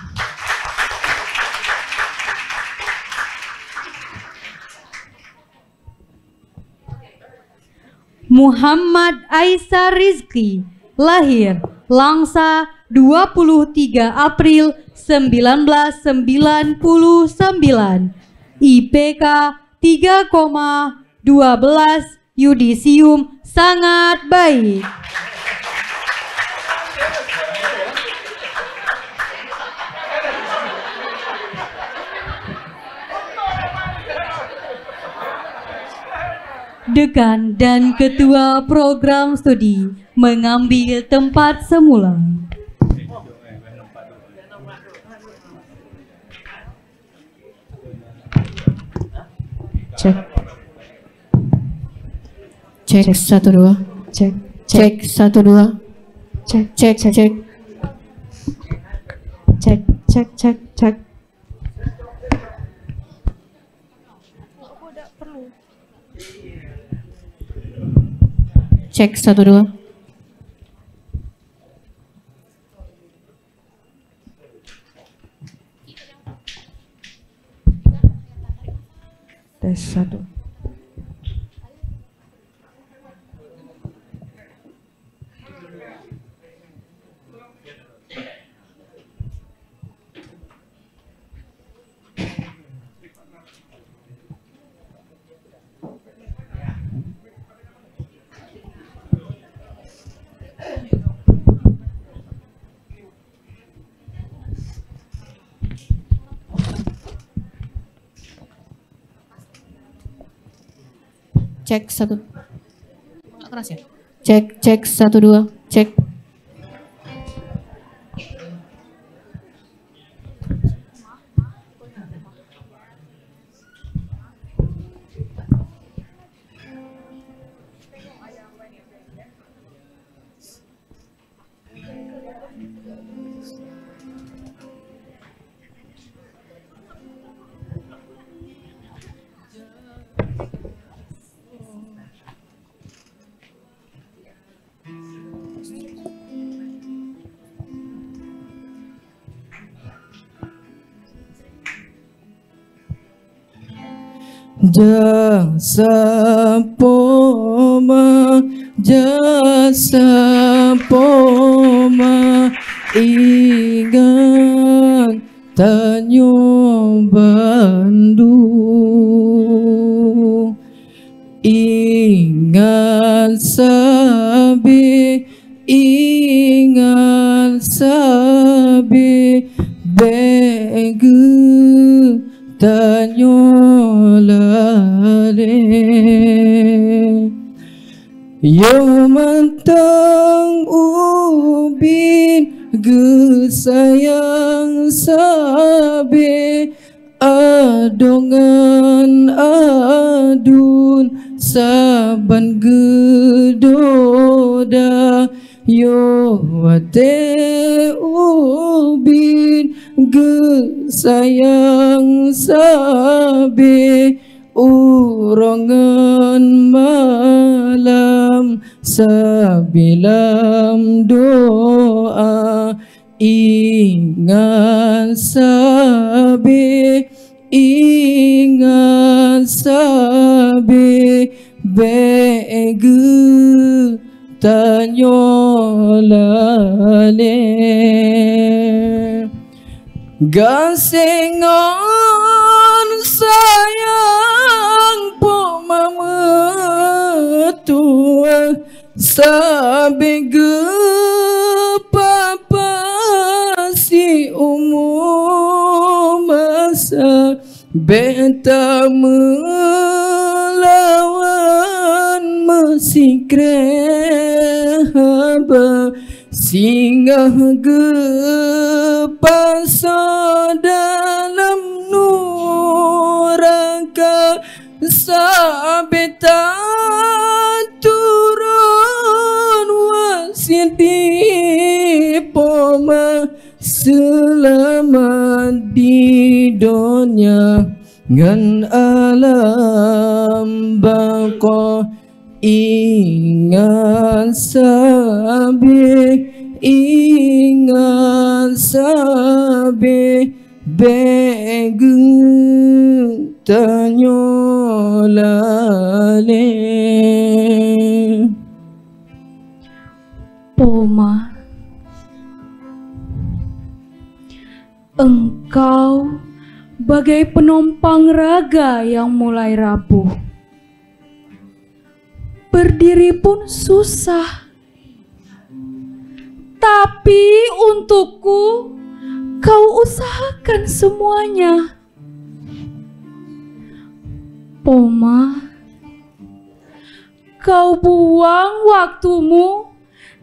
Muhammad Aisyah Rizki, lahir Langsa 23 April 1999, IPK 3,12, yudisium sangat baik. Dekan dan Ketua Program Studi mengambil tempat semula. Cek 1 2. Cek 1 2. Cek. Cek 1 2. Tes 1. Cek 1. Keras ya? Cek 1 2. Cek. Jasa poma ingat tanyo bandu, ingat sabi begu tanyolale yo mantang ubin gesayang sabe adongan adun saban gedoda yo wate ubin gesayang sabe urongan malam sabilam doa ingat sabe bege tanyolale gasengan sayang pomama tua sabege papa si umum masa beta melawan mesikre haba singgah gepasa dalam nuraka sabeta turun wasidi poma selamat di dunia ngan alam bako ingat sabe begeng tanyolale Poma, engkau bagai penumpang raga yang mulai rapuh. Berdiri pun susah. Tapi untukku, kau usahakan semuanya. Poma, kau buang waktumu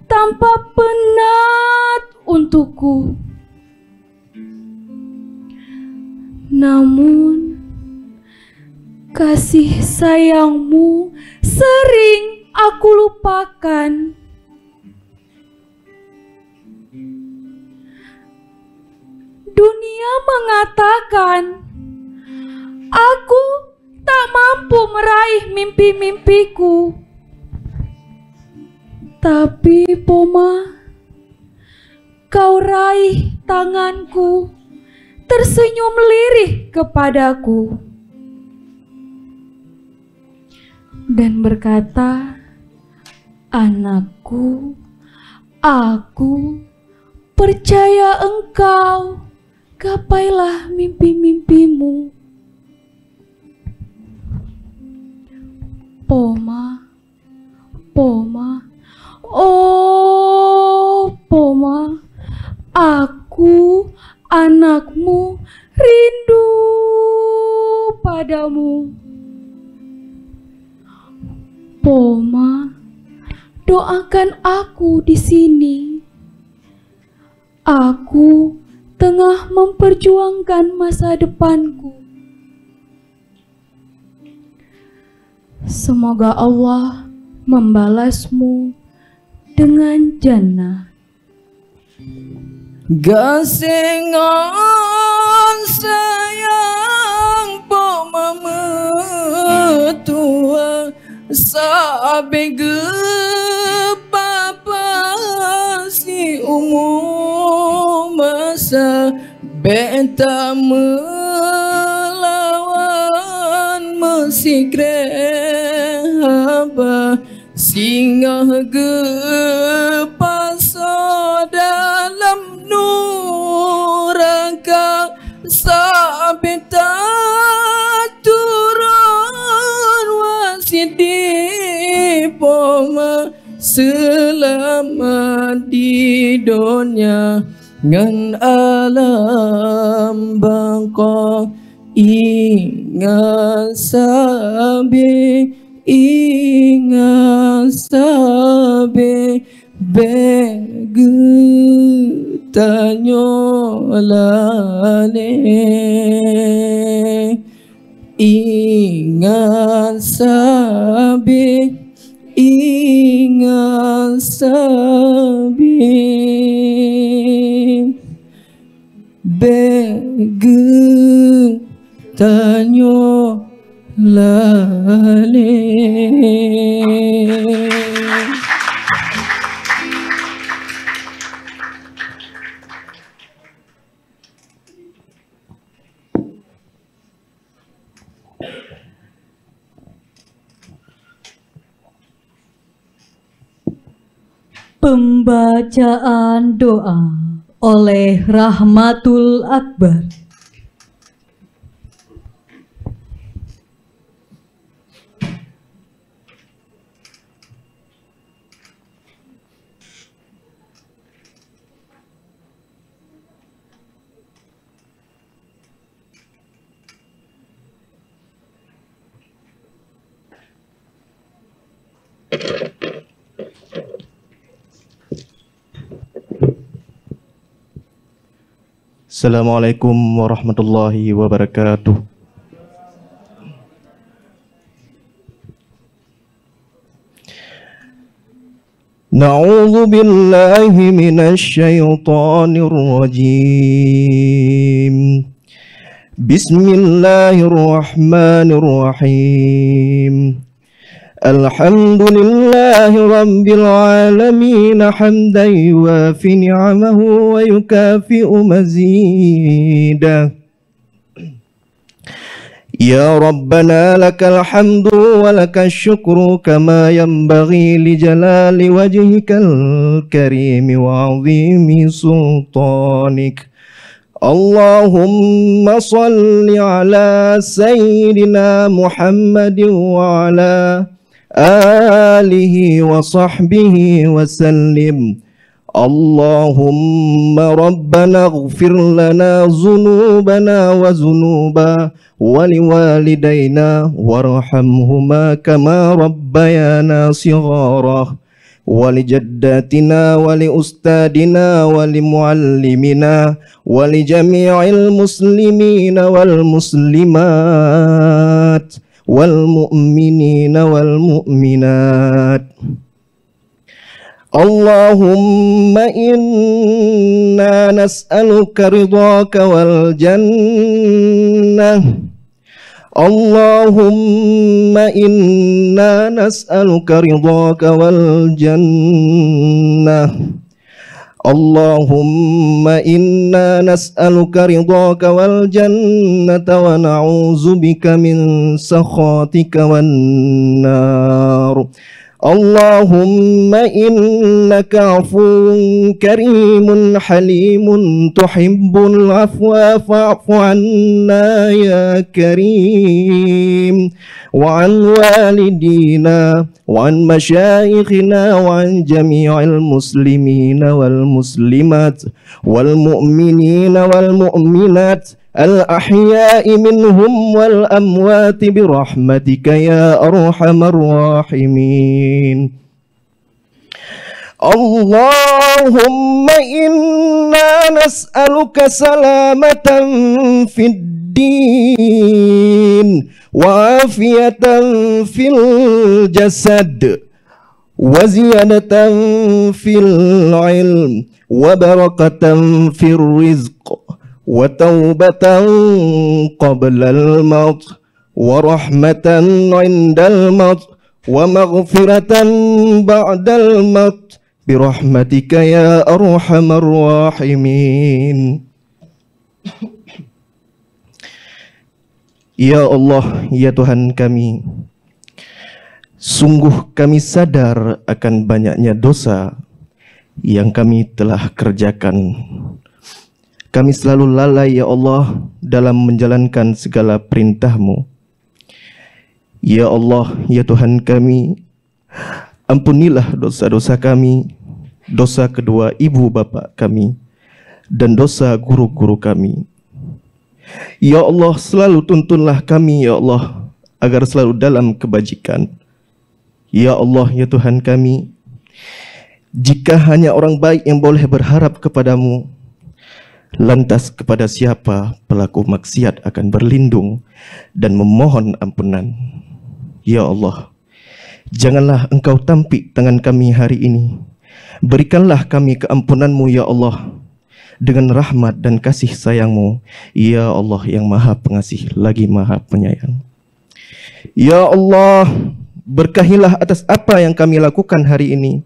tanpa penat untukku. Namun, kasih sayangmu sering aku lupakan. Dunia mengatakan, aku tak mampu meraih mimpi-mimpiku. Tapi Poma, kau raih tanganku, tersenyum lirih kepadaku, dan berkata, anakku, aku percaya engkau, gapailah mimpi-mimpimu. Poma, Poma, oh Poma, aku anakmu rindu padamu. Poma, doakan aku di sini. Aku tengah memperjuangkan masa depanku. Semoga Allah membalasmu dengan jannah. Gasengan sayang Poma metua sabe gepapa si umum masa beta melawan mesikre haba singgah gepasa dalam nuraka sabeta turun wasidi Poma selamat di dunia ngan alam bangko ingat sabe begutanyolane ingat sabe begutanyolane. Pembacaan doa oleh Rahmatul Akbar. Assalamualaikum warahmatullahi wabarakatuh. Na'udzu billahi minasy syaithanir rajim. Bismillahirrahmanirrahim. Alhamdulillahi rabbil alamin hamdan yuwafi ni'amahu wa yukafi'u mazidah. Ya Rabbana lakal hamdu wa lakal syukru kama yanbaghi li jalali wajhikal karimi wa 'azimi sultanik. Allahumma salli ala sayyidina Muhammadin wa ala alihi wa sahbihi wa sallim. Allahumma rabbana ighfir lana zunubana wa zunuba wa liwalidayna warhamhuma kama rabbayana shighara wa lijaddatina wa liustadina wa limuallimina wa lijami'il muslimina wal muslimat wal mu'minina wal mu'minat. Allahumma inna nas'aluka ridhaka wal jannah. Allahumma inna nas'aluka ridhaka wal jannah. Allahumma inna nas'aluka ridhaka wal jannata wa na'udzu bika min sakhatika wan nar. Allahumma innaka afuwun karimun halimun tuhibbul afwa fa'fu anna ya karim. Wa an walidina wa an masyayikhina wa an jami'il muslimina wal muslimat wal mu'minina wal mu'minat al-ahya'i minhum wal amwati birahmatika ya arhamar rahimin. Allahumma inna nas'aluka salamatan fid din wa afiyatan fil jasad wa ziyadatan fil ilm wa barakatan fir rizq wa taubatan qabla al-maut wa rahmatan 'indal maut wa maghfiratan ba'dal maut birahmatika ya arhamar rahimin. Ya Allah, ya Tuhan kami, sungguh kami sadar akan banyaknya dosa yang kami telah kerjakan. Kami selalu lalai ya Allah dalam menjalankan segala perintah-Mu. Ya Allah, ya Tuhan kami, ampunilah dosa-dosa kami, dosa kedua ibu bapa kami, dan dosa guru-guru kami. Ya Allah, selalu tuntunlah kami ya Allah, agar selalu dalam kebajikan. Ya Allah, ya Tuhan kami, jika hanya orang baik yang boleh berharap kepadamu, lantas kepada siapa pelaku maksiat akan berlindung dan memohon ampunan? Ya Allah, janganlah Engkau tampik tangan kami hari ini. Berikanlah kami keampunan-Mu ya Allah, dengan rahmat dan kasih sayang-Mu, ya Allah yang Maha Pengasih lagi Maha Penyayang. Ya Allah, berkahilah atas apa yang kami lakukan hari ini.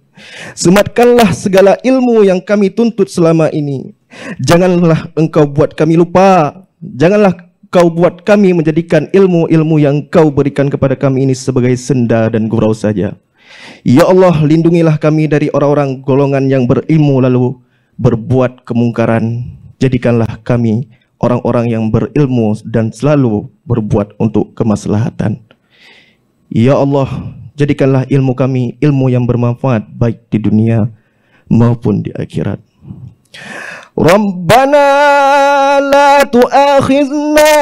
Sematkanlah segala ilmu yang kami tuntut selama ini. Janganlah Engkau buat kami lupa. Janganlah Kau buat kami menjadikan ilmu-ilmu yang Kau berikan kepada kami ini sebagai senda dan gurau saja. Ya Allah, lindungilah kami dari orang-orang golongan yang berilmu lalu berbuat kemungkaran. Jadikanlah kami orang-orang yang berilmu dan selalu berbuat untuk kemaslahatan. Ya Allah, jadikanlah ilmu kami ilmu yang bermanfaat baik di dunia maupun di akhirat. Rabbana la tu'akhizna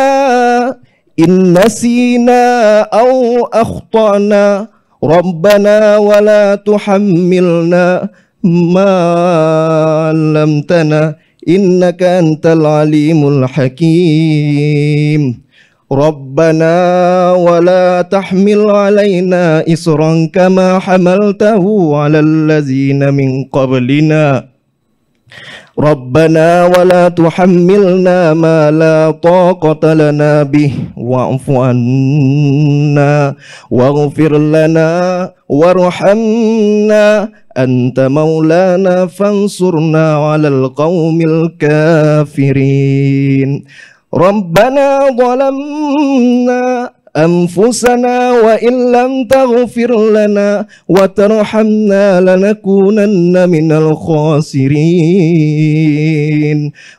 in nasina aw akhtana. Rabbana wa la tuhammilna ma lam tana innaka antal alimul hakim. Rabbana wa la tahmil alaina isran kama hamaltahu ala allazina min qablina. Rabbana wa la tuhammilna ma la taqata lana bih wa'fu anna waghfir lana warhamna anta maulana fansurna 'alal qaumil kafirin. Rabbana zalamna anfusana wa illam taghfir lana wa tarhamna lanakunanna minal khasirin.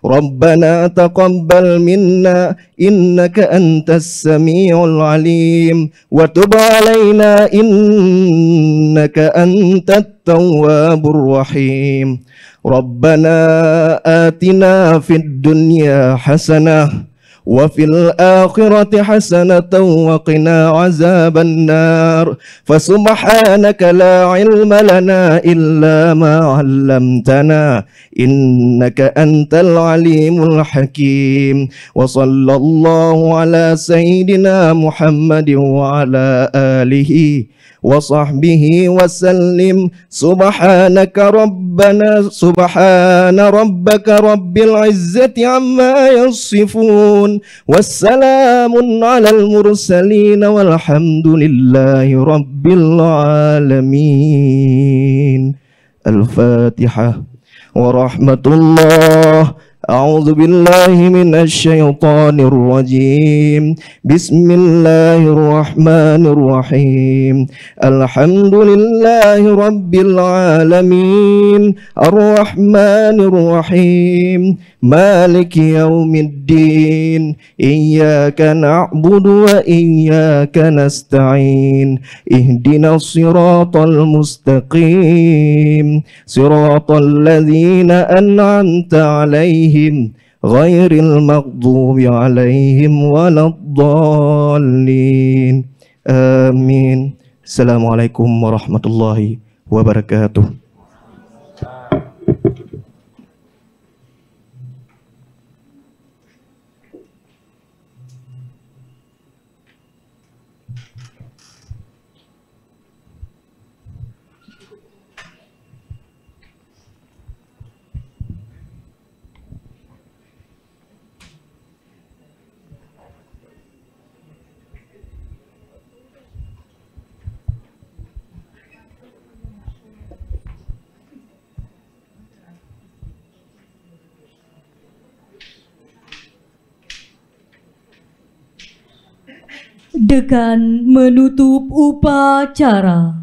Rabbana taqabbal minna innaka antas samiul alim wa tub alaina innaka antat tawwabur rahim. Rabbana atina fid dunya hasanah wa fil akhirati hasanatan wa qina azaban nar. Fa subhanaka la ilma lana illa ma 'allamtana innaka antal alimul hakim. Wa sallallahu ala sayyidina Muhammadin wa ala alihi wa sahbihi wa sallim. Subhanaka rabbana subhana rabbaka rabbil izzati amma yasifun. Wassalamun alal mursalin walhamdulillahi rabbil alamin. Al-Fatihah. Wa rahmatullah. A'udzu billahi minasy syaithanir rajim. Bismillahirrahmanirrahim. Alhamdulillahi rabbil alamin. Arrahmanir rahim. Maliki yaumiddin. Iyyaka na'budu wa iyyaka nasta'in. Ihdinas siratal mustaqim. Siratal ladzina an'amta 'alaihim ghairil maghdubi 'alaihim waladdallin. Amin. Assalamualaikum warahmatullahi wabarakatuh. Dengan menutup upacara,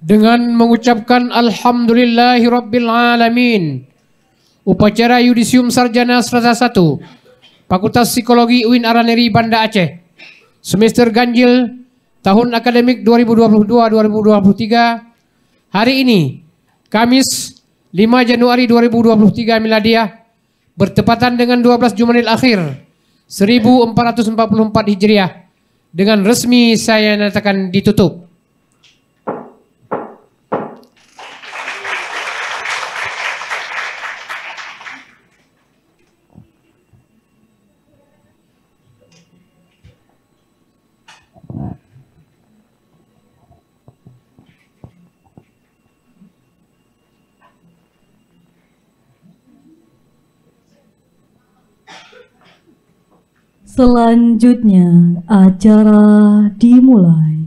dengan mengucapkan alhamdulillahi rabbil alamin, Upacara Yudisium Sarjana Strata 1 Fakultas Psikologi UIN Araneri Banda Aceh. Semester ganjil tahun akademik 2022-2023. Hari ini, Kamis 5 Januari 2023 Miladiah, bertepatan dengan 12 Jumadil Akhir 1444 Hijriah, dengan resmi saya nyatakan ditutup. Selanjutnya acara dimulai.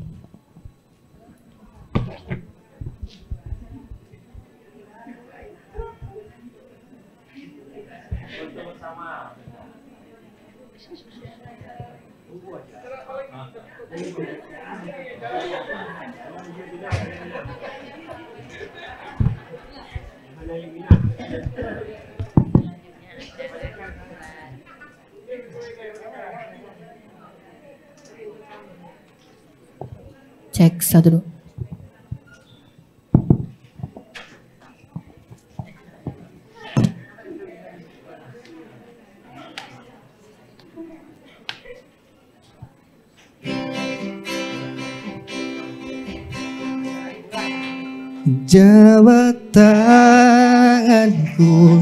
Cek 1 2. Jabat tanganku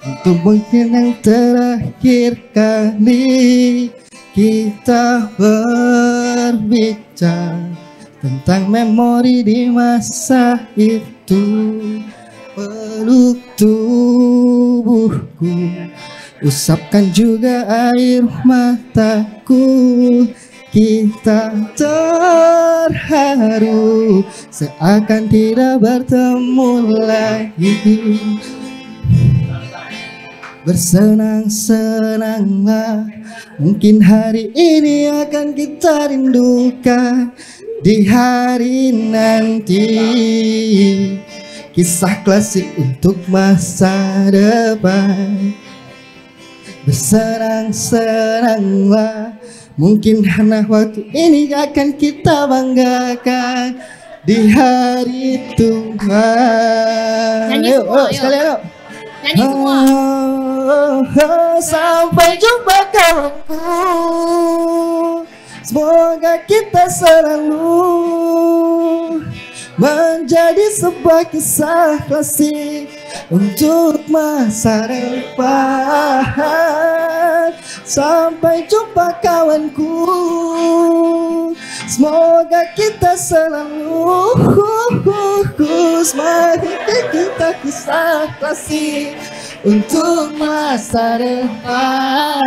untuk mungkin yang terakhir kali kita berbicara tentang memori di masa itu. Peluk tubuhku, usapkan juga air mataku. Kita terharu seakan tidak bertemu lagi. Bersenang-senanglah, mungkin hari ini akan kita rindukan di hari nanti. Kisah klasik untuk masa depan. Bersenang-senanglah, mungkin karena waktu ini akan kita banggakan di hari Tuhan. Nyanyi semua, ayo. Sekalian yuk. Nyanyi semua. Sampai jumpa kawanku, semoga kita selalu menjadi sebuah kisah klasik untuk masa depan. Sampai jumpa kawanku, semoga kita selalu semakin kita kisah klasik untuk masa depan.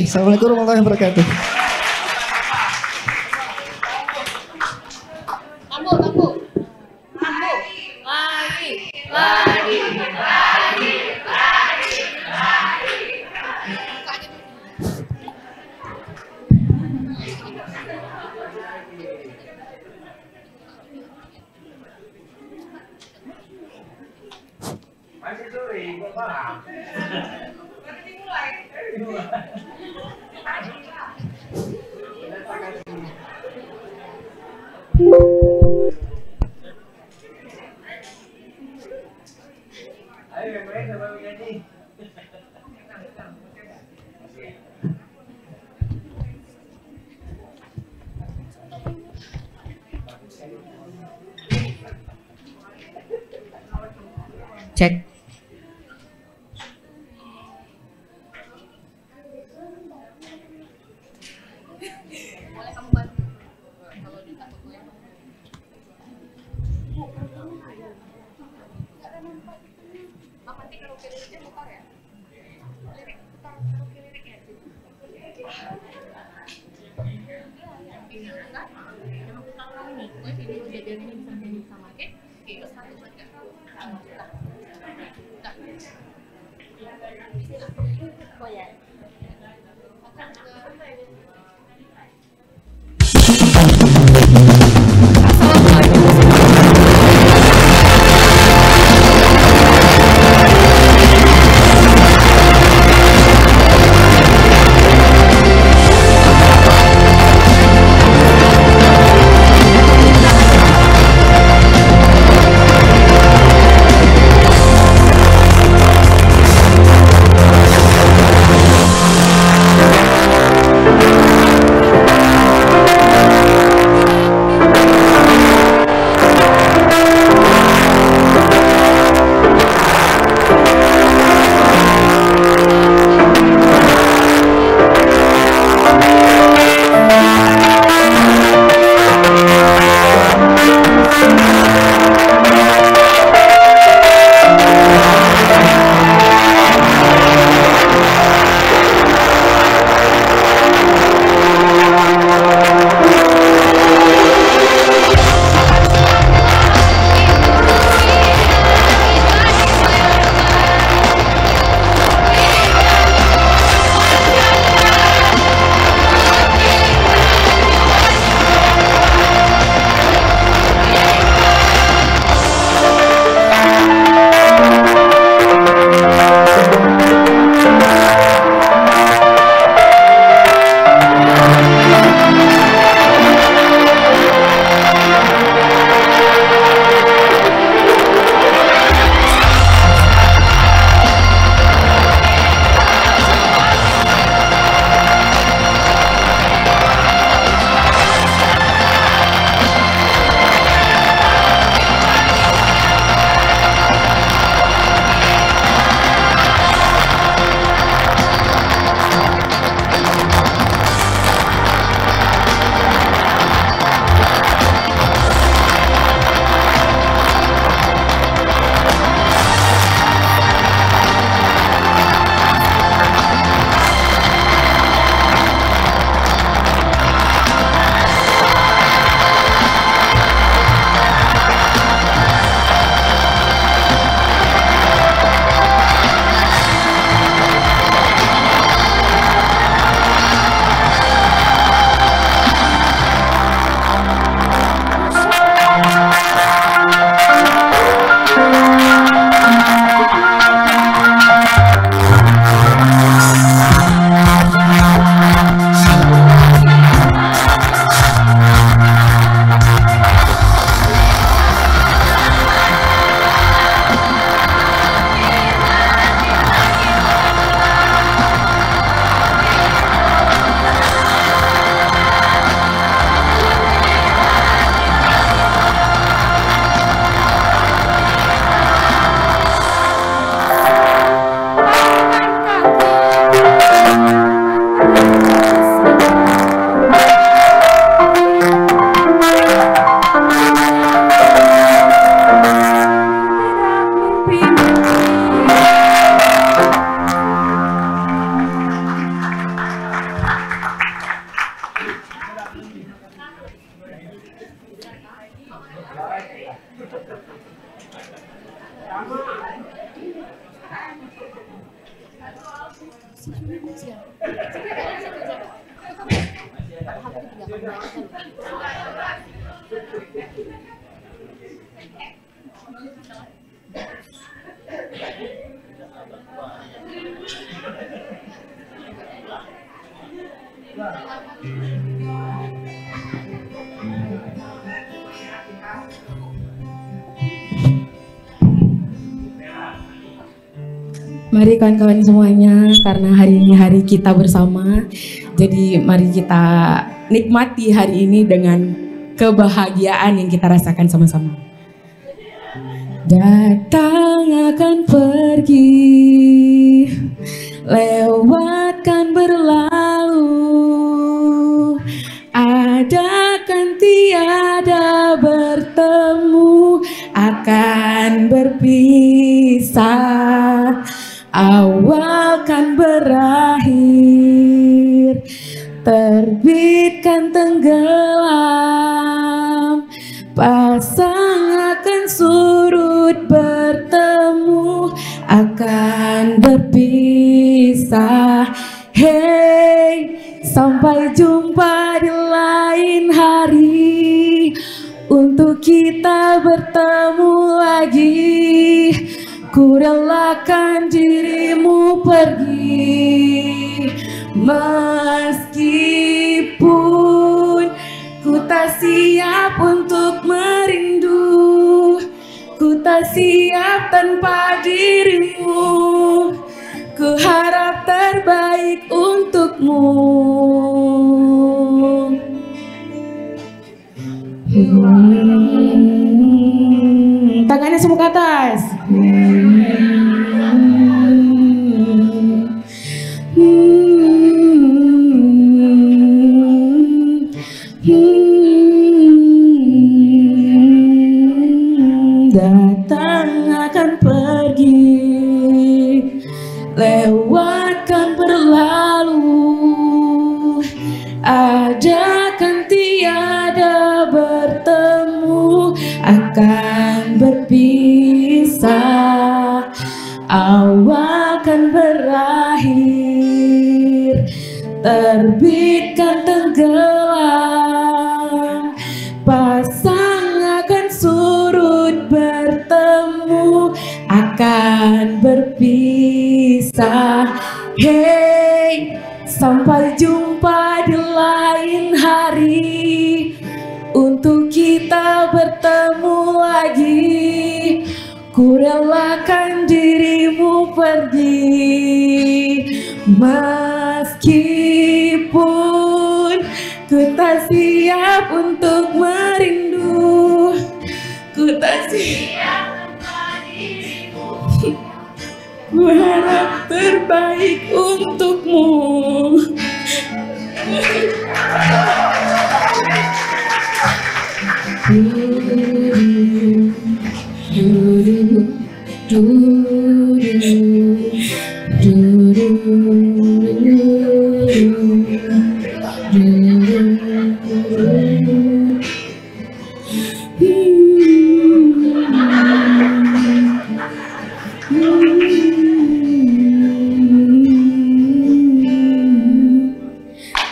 Assalamualaikum warahmatullahi wabarakatuh. Tambu. Lagi. Cek. Mari kawan-kawan semuanya, karena hari ini hari kita bersama, jadi mari kita nikmati hari ini dengan kebahagiaan yang kita rasakan sama-sama. Datang akan pergi, lewatkan berlalu, ada kan tiada bertemu, akan berpisah. Awal kan berakhir, terbit kan tenggelam, pasang akan surut akan berpisah. Hey, sampai jumpa di lain hari, untuk kita bertemu lagi. Ku relakan dirimu pergi, meskipun ku tak siap untuk merindu. Ku tak siap tanpa dirimu. Ku harap terbaik untukmu. Tangannya semua ke atas. Datang akan pergi, lewatkan berlalu, ada kan tiada bertemu, akan berpisah, awal kan berakhir, terbitkan tenggelam, pasang akan surut bertemu, akan berpisah. Hey, sampai jumpa di lain hari, untuk kita bertemu lagi. Ku relakan dirimu pergi, meskipun ku tak siap untuk merindu. Ku tak siap tanpa dirimu. Ku harap terbaik untukmu.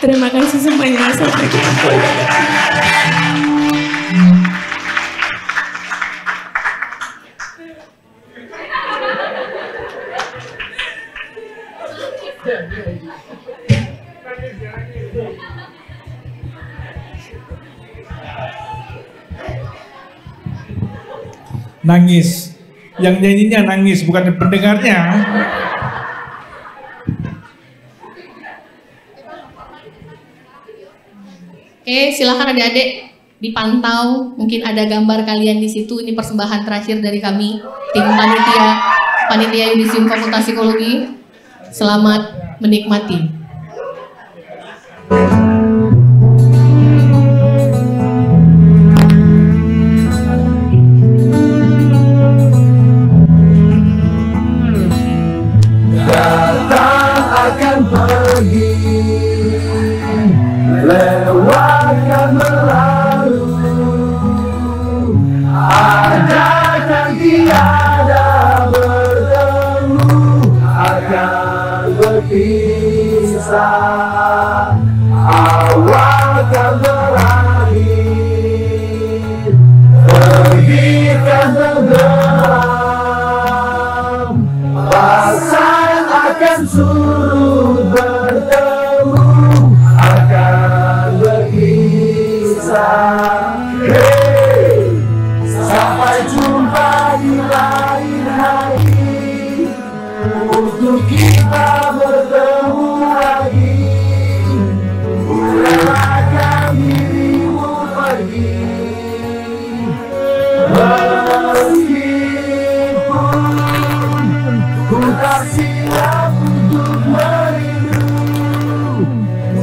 Terima kasih semuanya. Sampai jumpa. Nangis, yang nyanyinya nangis, bukan pendengarnya. Oke, silakan adik-adik dipantau. Mungkin ada gambar kalian di situ. Ini persembahan terakhir dari kami, tim panitia Yudisium Fakultas Psikologi. Selamat menikmati. Datang akan pergi, lewatkan berlalu, ada kan tiada bertemu, akan berpisah, awal kan berakhir, terbitkan tenggelam, pasang akan surut bertemu, akan berpisah. Hey, sampai jumpa di lain hari, untuk kita bertemu lagi. Ku relakan dirimu pergi, meskipun ku tak siap untuk merindu.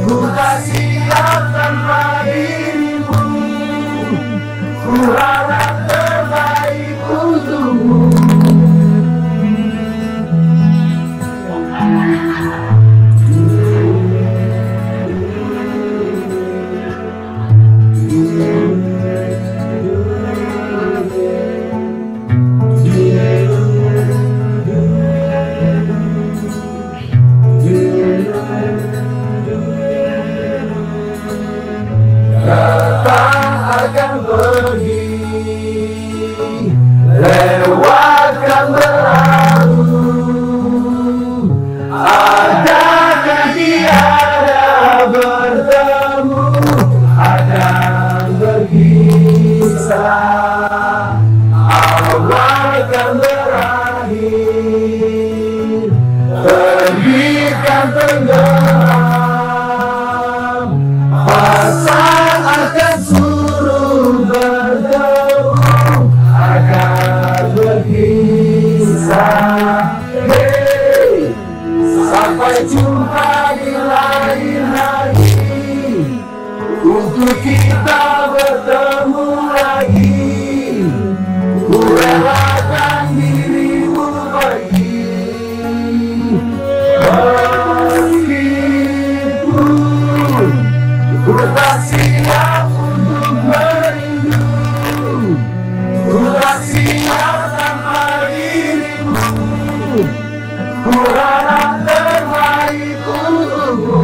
Ku tak siap tanpa dirimu. kita bertemu lagi. Ku relakan dirimu pergi, meskipun ku tak siap untuk merindu, ku tak siap tanpa dirimu. Ku harap terbaik untukmu.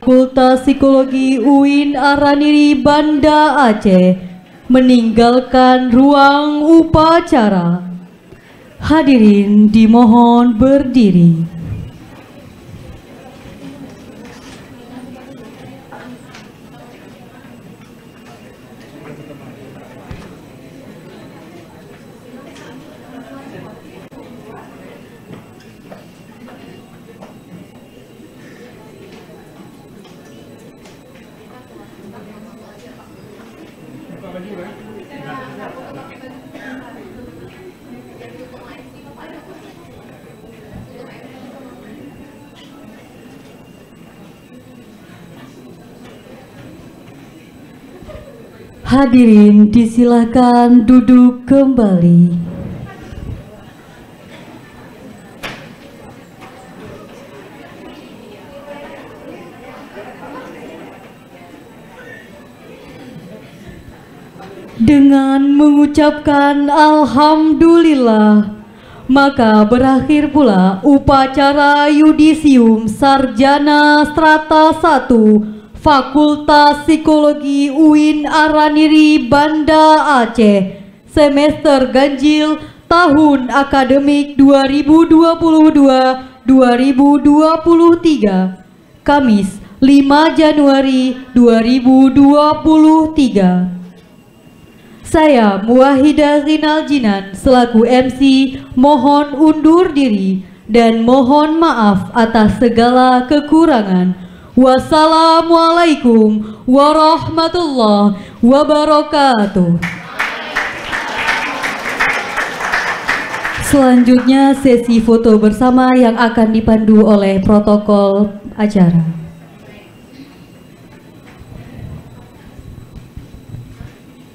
Fakultas Psikologi UIN Araniri Banda Aceh meninggalkan ruang upacara. Hadirin dimohon berdiri. Hadirin disilahkan duduk kembali. Dengan mengucapkan Alhamdulillah, maka berakhir pula upacara yudisium Sarjana Strata 1 Fakultas Psikologi UIN Araniri Banda Aceh semester ganjil tahun akademik 2022-2023 Kamis 5 Januari 2023. Saya Muwahidah Zinal Jinan selaku MC mohon undur diri dan mohon maaf atas segala kekurangan. Wassalamualaikum warahmatullahi wabarakatuh. Selanjutnya sesi foto bersama yang akan dipandu oleh protokol acara.